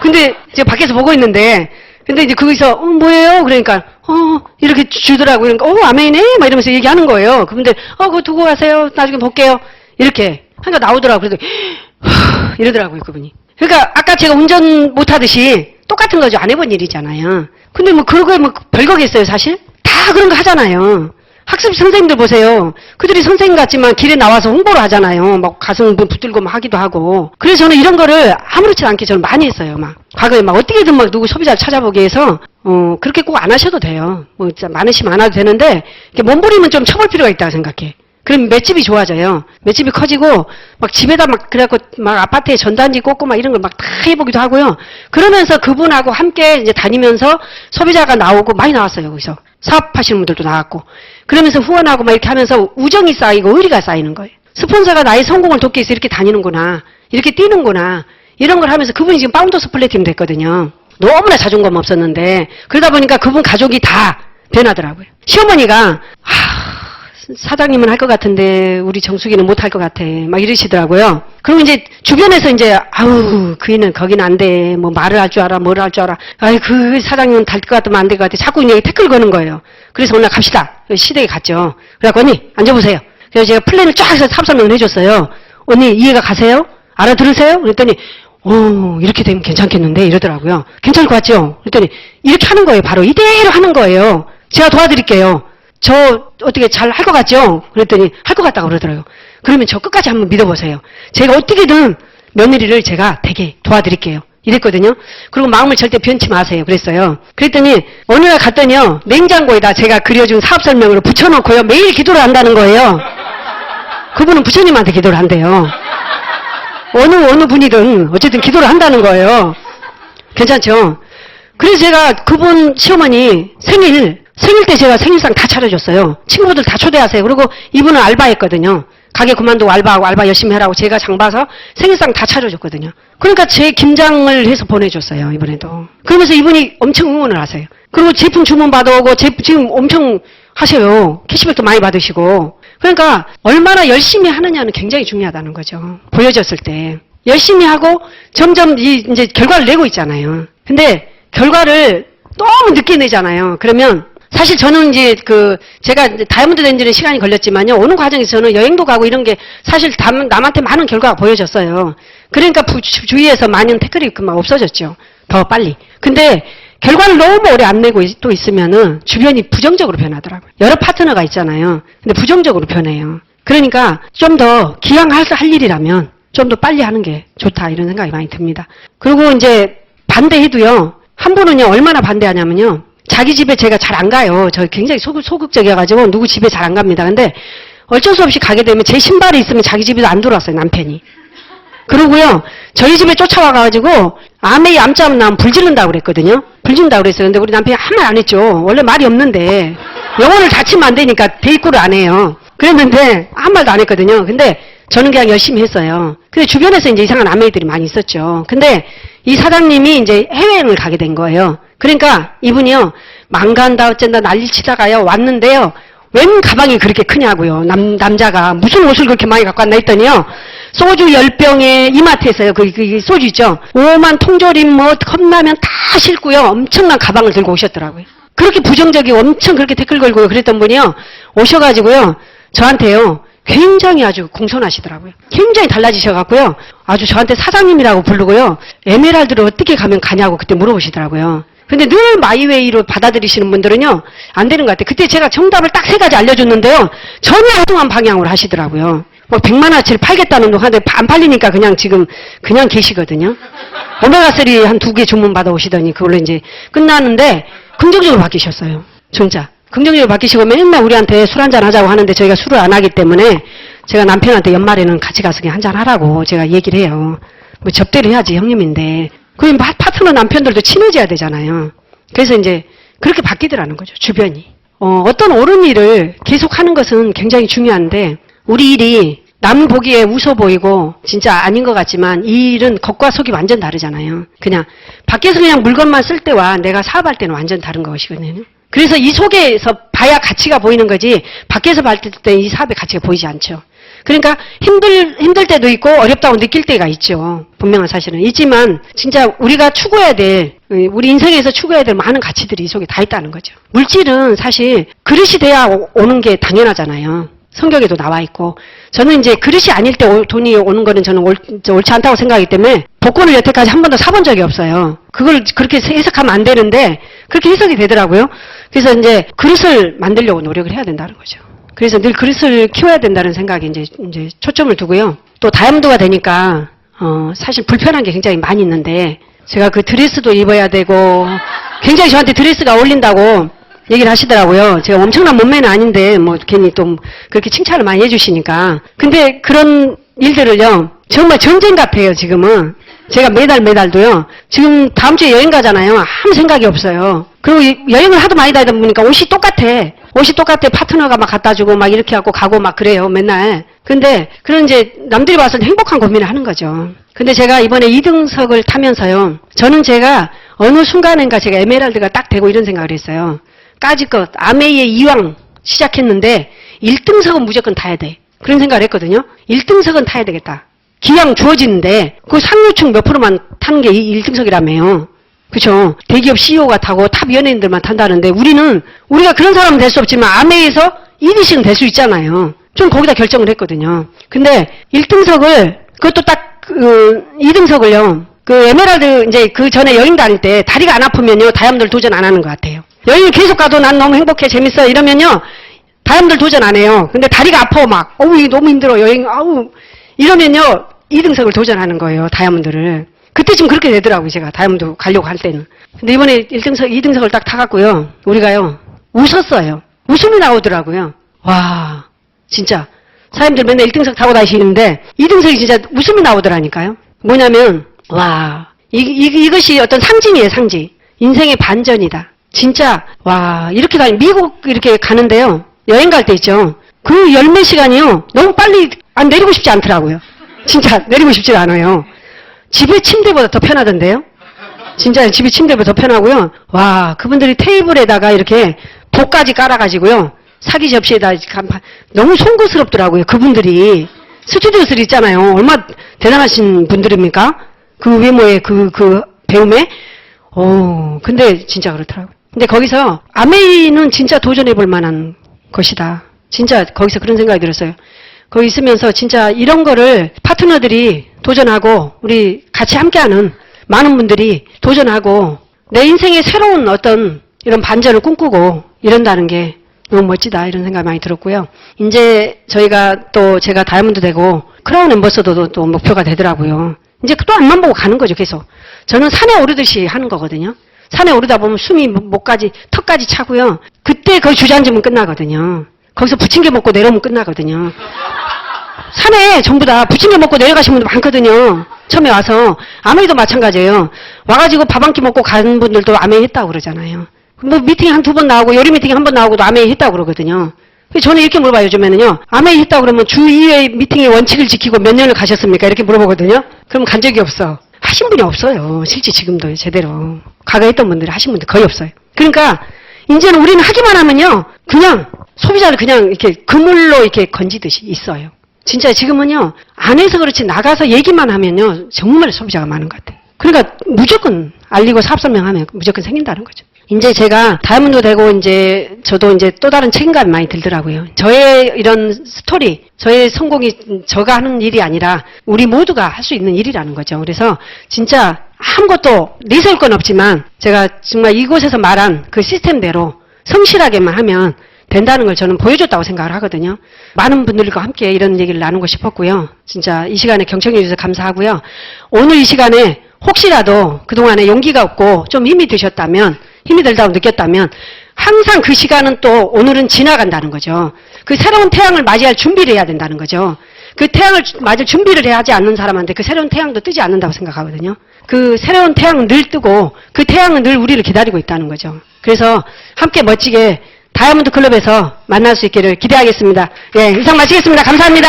근데 제가 밖에서 보고 있는데 근데 이제 거기서 뭐예요? 그러니까 이렇게 주더라고요. 그러니까 아메이네? 막 이러면서 얘기하는 거예요. 그분들 그거 두고 가세요. 나중에 볼게요. 이렇게 하니까 나오더라고요. 그래서 이러더라고요. 그분이. 그러니까 아까 제가 운전 못하듯이 똑같은 거죠. 안 해본 일이잖아요. 근데 뭐 그런 거에 뭐 별거겠어요. 사실 다 그런 거 하잖아요. 학습 선생님들 보세요. 그들이 선생님 같지만 길에 나와서 홍보를 하잖아요. 막 가슴 붙들고 막 하기도 하고. 그래서 저는 이런 거를 아무렇지 않게 저는 많이 했어요. 막 과거에 막 어떻게든 막 누구 소비자를 찾아보기 위해서 그렇게 꼭 안 하셔도 돼요. 뭐 진짜 많으시면 안 해도 되는데 이렇게 몸부림은 좀 쳐볼 필요가 있다고 생각해. 그럼 맷집이 좋아져요. 맷집이 커지고 막 집에다 막 그래갖고 막 아파트에 전단지 꽂고 막 이런 걸 막 다 해보기도 하고요. 그러면서 그분하고 함께 이제 다니면서 소비자가 나오고 많이 나왔어요. 거기서 사업하시는 분들도 나왔고 그러면서 후원하고 막 이렇게 하면서 우정이 쌓이고 의리가 쌓이는 거예요. 스폰서가 나의 성공을 돕기 위해서 이렇게 다니는구나, 이렇게 뛰는구나 이런 걸 하면서 그분이 지금 파운더스 플래티넘 됐거든요. 너무나 자존감 없었는데 그러다 보니까 그분 가족이 다 변하더라고요. 시어머니가 사장님은 할 것 같은데 우리 정숙이는 못 할 것 같아 막 이러시더라고요. 그럼 이제 주변에서 이제 그이는 거긴 안 돼. 뭐 말을 할 줄 알아, 뭐를 할 줄 알아. 그 사장님은 달 것 같으면 안 될 것 같아. 자꾸 이제 태클 거는 거예요. 그래서 오늘 갑시다. 시댁에 갔죠. 그래갖고 언니 앉아보세요. 그래서 제가 플랜을 쫙 해서 사업 설명을 해줬어요. 언니 이해가 가세요? 알아들으세요? 그랬더니 이렇게 되면 괜찮겠는데 이러더라고요. 괜찮을 것 같죠? 그랬더니 이렇게 하는 거예요. 바로 이대로 하는 거예요. 제가 도와드릴게요. 저 어떻게 잘 할 것 같죠? 그랬더니 할 것 같다고 그러더라고요. 그러면 저 끝까지 한번 믿어보세요. 제가 어떻게든 며느리를 제가 되게 도와드릴게요. 이랬거든요. 그리고 마음을 절대 변치 마세요. 그랬어요. 그랬더니 어느 날 갔더니요. 냉장고에다 제가 그려준 사업 설명으로 붙여놓고요. 매일 기도를 한다는 거예요. 그분은 부처님한테 기도를 한대요. 어느 분이든 어쨌든 기도를 한다는 거예요. 괜찮죠? 그래서 제가 그분 시어머니 생일 때 제가 생일상 다 차려줬어요. 친구들 다 초대하세요. 그리고 이분은 알바했거든요. 가게 그만두고 알바하고 알바 열심히 하라고 제가 장 봐서 생일상 다 차려줬거든요. 그러니까 제 김장을 해서 보내줬어요. 이번에도. 그러면서 이분이 엄청 응원을 하세요. 그리고 제품 주문 받아오고 지금 엄청 하셔요. 캐시백도 많이 받으시고. 그러니까 얼마나 열심히 하느냐는 굉장히 중요하다는 거죠. 보여줬을 때. 열심히 하고 점점 이제 결과를 내고 있잖아요. 근데 결과를 너무 늦게 내잖아요. 그러면 사실 저는 이제 제가 다이아몬드 렌즈는 시간이 걸렸지만요. 오는 과정에서 저는 여행도 가고 이런 게 사실 남한테 많은 결과가 보여졌어요. 그러니까 주위에서 많은 태클이 막 없어졌죠. 더 빨리. 근데 결과를 너무 오래 안 내고 또 있으면은 주변이 부정적으로 변하더라고요. 여러 파트너가 있잖아요. 근데 부정적으로 변해요. 그러니까 좀 더 기왕 할 일이라면 좀 더 빨리 하는 게 좋다 이런 생각이 많이 듭니다. 그리고 이제 반대해도요. 한 분은요 얼마나 반대하냐면요. 자기 집에 제가 잘 안 가요. 저 굉장히 소극적이어가지고 누구 집에 잘 안 갑니다. 근데 어쩔 수 없이 가게 되면 제 신발이 있으면 자기 집에도 안 들어왔어요, 남편이. 그러고요, 저희 집에 쫓아와가지고 아메이 암자면 나면 불 지른다고 그랬거든요. 불 지른다고 그랬어요. 근데 우리 남편이 한 말 안 했죠. 원래 말이 없는데 영혼을 다치면 안 되니까 대입구를 안 해요. 그랬는데 한 말도 안 했거든요. 근데 저는 그냥 열심히 했어요. 근데 주변에서 이제 이상한 아메이들이 많이 있었죠. 근데 이 사장님이 이제 해외여행을 가게 된 거예요. 그러니까 이분이요, 망간다 어쩐다 난리치다가요 왔는데요, 웬 가방이 그렇게 크냐고요. 남자가 무슨 옷을 그렇게 많이 갖고 왔나 했더니요, 소주 10병에 이마트에서요, 그 소주 있죠, 5만 통조림 뭐 컵라면 다 싣고요, 엄청난 가방을 들고 오셨더라고요. 그렇게 부정적이고 엄청 그렇게 댓글 걸고 그랬던 분이요, 오셔가지고요, 저한테요, 굉장히 아주 공손하시더라고요. 굉장히 달라지셔갖고요, 아주 저한테 사장님이라고 부르고요, 에메랄드를 어떻게 가면 가냐고 그때 물어보시더라고요. 근데 늘 마이웨이로 받아들이시는 분들은요, 안 되는 것 같아요. 그때 제가 정답을 딱 3가지 알려줬는데요, 전혀 엉뚱한 방향으로 하시더라고요. 뭐 100만원어치를 팔겠다는 동 하는데 안 팔리니까 그냥 지금 그냥 계시거든요. 오메가3 한 2개 주문 받아오시더니 그걸로 이제 끝나는데 긍정적으로 바뀌셨어요. 진짜. 긍정적으로 바뀌시고 맨날 우리한테 술 한잔 하자고 하는데 저희가 술을 안 하기 때문에 제가 남편한테 연말에는 같이 가서 그냥 한잔 하라고 제가 얘기를 해요. 뭐 접대를 해야지 형님인데. 그 파트너 남편들도 친해져야 되잖아요. 그래서 이제 그렇게 바뀌더라는 거죠, 주변이. 어떤 옳은 일을 계속 하는 것은 굉장히 중요한데, 우리 일이 남 보기에 웃어 보이고 진짜 아닌 것 같지만 이 일은 겉과 속이 완전 다르잖아요. 그냥 밖에서 그냥 물건만 쓸 때와 내가 사업할 때는 완전 다른 것이거든요. 그래서 이 속에서 봐야 가치가 보이는 거지, 밖에서 봤을 때 이 사업의 가치가 보이지 않죠. 그러니까 힘들 때도 있고 어렵다고 느낄 때가 있죠. 분명한 사실은 있지만 진짜 우리가 추구해야 될, 우리 인생에서 추구해야 될 많은 가치들이 이 속에 다 있다는 거죠. 물질은 사실 그릇이 돼야 오는 게 당연하잖아요. 성경에도 나와 있고. 저는 이제 그릇이 아닐 때 돈이 오는 거는 저는 옳지 않다고 생각하기 때문에 복권을 여태까지 한 번도 사본 적이 없어요. 그걸 그렇게 해석하면 안 되는데 그렇게 해석이 되더라고요. 그래서 이제 그릇을 만들려고 노력을 해야 된다는 거죠. 그래서 늘 그릇을 키워야 된다는 생각에 이제 초점을 두고요. 또 다이아몬드가 되니까 사실 불편한 게 굉장히 많이 있는데, 제가 그 드레스도 입어야 되고 굉장히 저한테 드레스가 어울린다고 얘기를 하시더라고요. 제가 엄청난 몸매는 아닌데 뭐 괜히 또 그렇게 칭찬을 많이 해주시니까. 근데 그런 일들을요, 정말 전쟁 같아요. 지금은 제가 매달도요, 지금 다음 주에 여행 가잖아요. 아무 생각이 없어요. 그리고 여행을 하도 많이 다니다 보니까 옷이 똑같아. 파트너가 막 갖다 주고 막 이렇게 하고 가고 막 그래요, 맨날. 근데 그런 이제 남들이 봐서 행복한 고민을 하는 거죠. 근데 제가 이번에 2등석을 타면서요, 저는 제가 어느 순간인가 제가 에메랄드가 딱 되고 이런 생각을 했어요. 까짓것 아메이의 이왕 시작했는데 1등석은 무조건 타야 돼. 그런 생각을 했거든요. 1등석은 타야 되겠다. 기왕 주어지는데 그 상류층 몇 프로만 타는 게 1등석이라며요. 그렇죠? 대기업 CEO가 타고 탑 연예인들만 탄다는데 우리가 그런 사람은 될 수 없지만 아메이에서 1위씩은 될 수 있잖아요. 좀 거기다 결정을 했거든요. 근데 1등석을 그것도 딱 2등석을요. 그 에메랄드 이제 그 전에 여행 다닐 때 다리가 안 아프면요, 다이아몬드 도전 안 하는 것 같아요. 여행을 계속 가도 난 너무 행복해 재밌어 이러면요, 다이아몬드 도전 안 해요. 근데 다리가 아파 막 이게 너무 힘들어 여행 이러면요 2등석을 도전하는 거예요, 다이아몬드를. 그때쯤 그렇게 되더라고요, 제가 다이아몬드 가려고 할 때는. 근데 이번에 2등석을 딱 타갖고요, 우리가요 웃었어요. 웃음이 나오더라고요. 와, 진짜 사람들 맨날 1등석 타고 다니시는데 2등석이 진짜 웃음이 나오더라니까요. 뭐냐면 와, 이것이 어떤 상징이에요, 상징. 인생의 반전이다. 진짜 와, 이렇게 미국 이렇게 가는데요, 여행 갈 때 있죠, 그 열몇 시간이요 너무 빨리 내리고 싶지 않더라고요. 진짜 내리고 싶지 않아요. 집에 침대보다 더 편하던데요. 진짜 집에 침대보다 더 편하고요. 와, 그분들이 테이블에다가 이렇게 봇까지 깔아가지고요, 사기 접시에다 간판, 너무 송구스럽더라고요. 그분들이 스튜디오슬 있잖아요. 얼마나 대단하신 분들입니까? 그 외모에 그 배움에. 근데 진짜 그렇더라고요. 근데 거기서 아메이는 진짜 도전해볼 만한 것이다. 진짜 거기서 그런 생각이 들었어요. 거기 있으면서 진짜 이런 거를 파트너들이 도전하고 우리 같이 함께하는 많은 분들이 도전하고 내 인생의 새로운 어떤 이런 반전을 꿈꾸고 이런다는 게 너무 멋지다, 이런 생각이 많이 들었고요. 이제 저희가 또 제가 다이아몬드 되고 크라운 앰버서더도 또 목표가 되더라고요. 이제 또 앞만 보고 가는 거죠, 계속. 저는 산에 오르듯이 하는 거거든요. 산에 오르다 보면 숨이 목까지, 턱까지 차고요. 그때 거기 주저앉으면 끝나거든요. 거기서 부침개 먹고 내려오면 끝나거든요. 산에 전부 다 부침개 먹고 내려가신 분들 많거든요. 처음에 와서. 아메이도 마찬가지예요. 와가지고 밥 한 끼 먹고 가는 분들도 아메이 했다고 그러잖아요. 뭐 미팅 한 두 번 나오고 요리 미팅 한 번 나오고도 아메이 했다고 그러거든요. 저는 이렇게 물어봐요, 요즘에는요. 아메이 했다고 그러면 주 2회 미팅의 원칙을 지키고 몇 년을 가셨습니까? 이렇게 물어보거든요. 그럼 간 적이 없어. 하신 분이 없어요. 실제 지금도 제대로. 과거에 했던 분들이 하신 분들 거의 없어요. 그러니까 이제는 우리는 하기만 하면요. 그냥 소비자를 그냥 이렇게 그물로 이렇게 건지듯이 있어요. 진짜 지금은요. 안에서 그렇지 나가서 얘기만 하면요. 정말 소비자가 많은 것 같아요. 그러니까 무조건 알리고 사업 설명하면 무조건 생긴다는 거죠. 이제 제가 다이아몬드 되고 이제 저도 이제 또 다른 책임감이 많이 들더라고요. 저의 이런 스토리, 저의 성공이 저가 하는 일이 아니라 우리 모두가 할 수 있는 일이라는 거죠. 그래서 진짜 아무것도 내세울 건 없지만 제가 정말 이곳에서 말한 그 시스템대로 성실하게만 하면 된다는 걸 저는 보여줬다고 생각을 하거든요. 많은 분들과 함께 이런 얘기를 나누고 싶었고요. 진짜 이 시간에 경청해 주셔서 감사하고요. 오늘 이 시간에 혹시라도 그동안에 용기가 없고 좀 힘이 드셨다면, 힘이 들다고 느꼈다면 항상 그 시간은 또 오늘은 지나간다는 거죠. 그 새로운 태양을 맞이할 준비를 해야 된다는 거죠. 그 태양을 맞을 준비를 하지 않는 사람한테 그 새로운 태양도 뜨지 않는다고 생각하거든요. 그 새로운 태양은 늘 뜨고 그 태양은 늘 우리를 기다리고 있다는 거죠. 그래서 함께 멋지게 다이아몬드 클럽에서 만날 수 있기를 기대하겠습니다. 예, 이상 마치겠습니다. 감사합니다.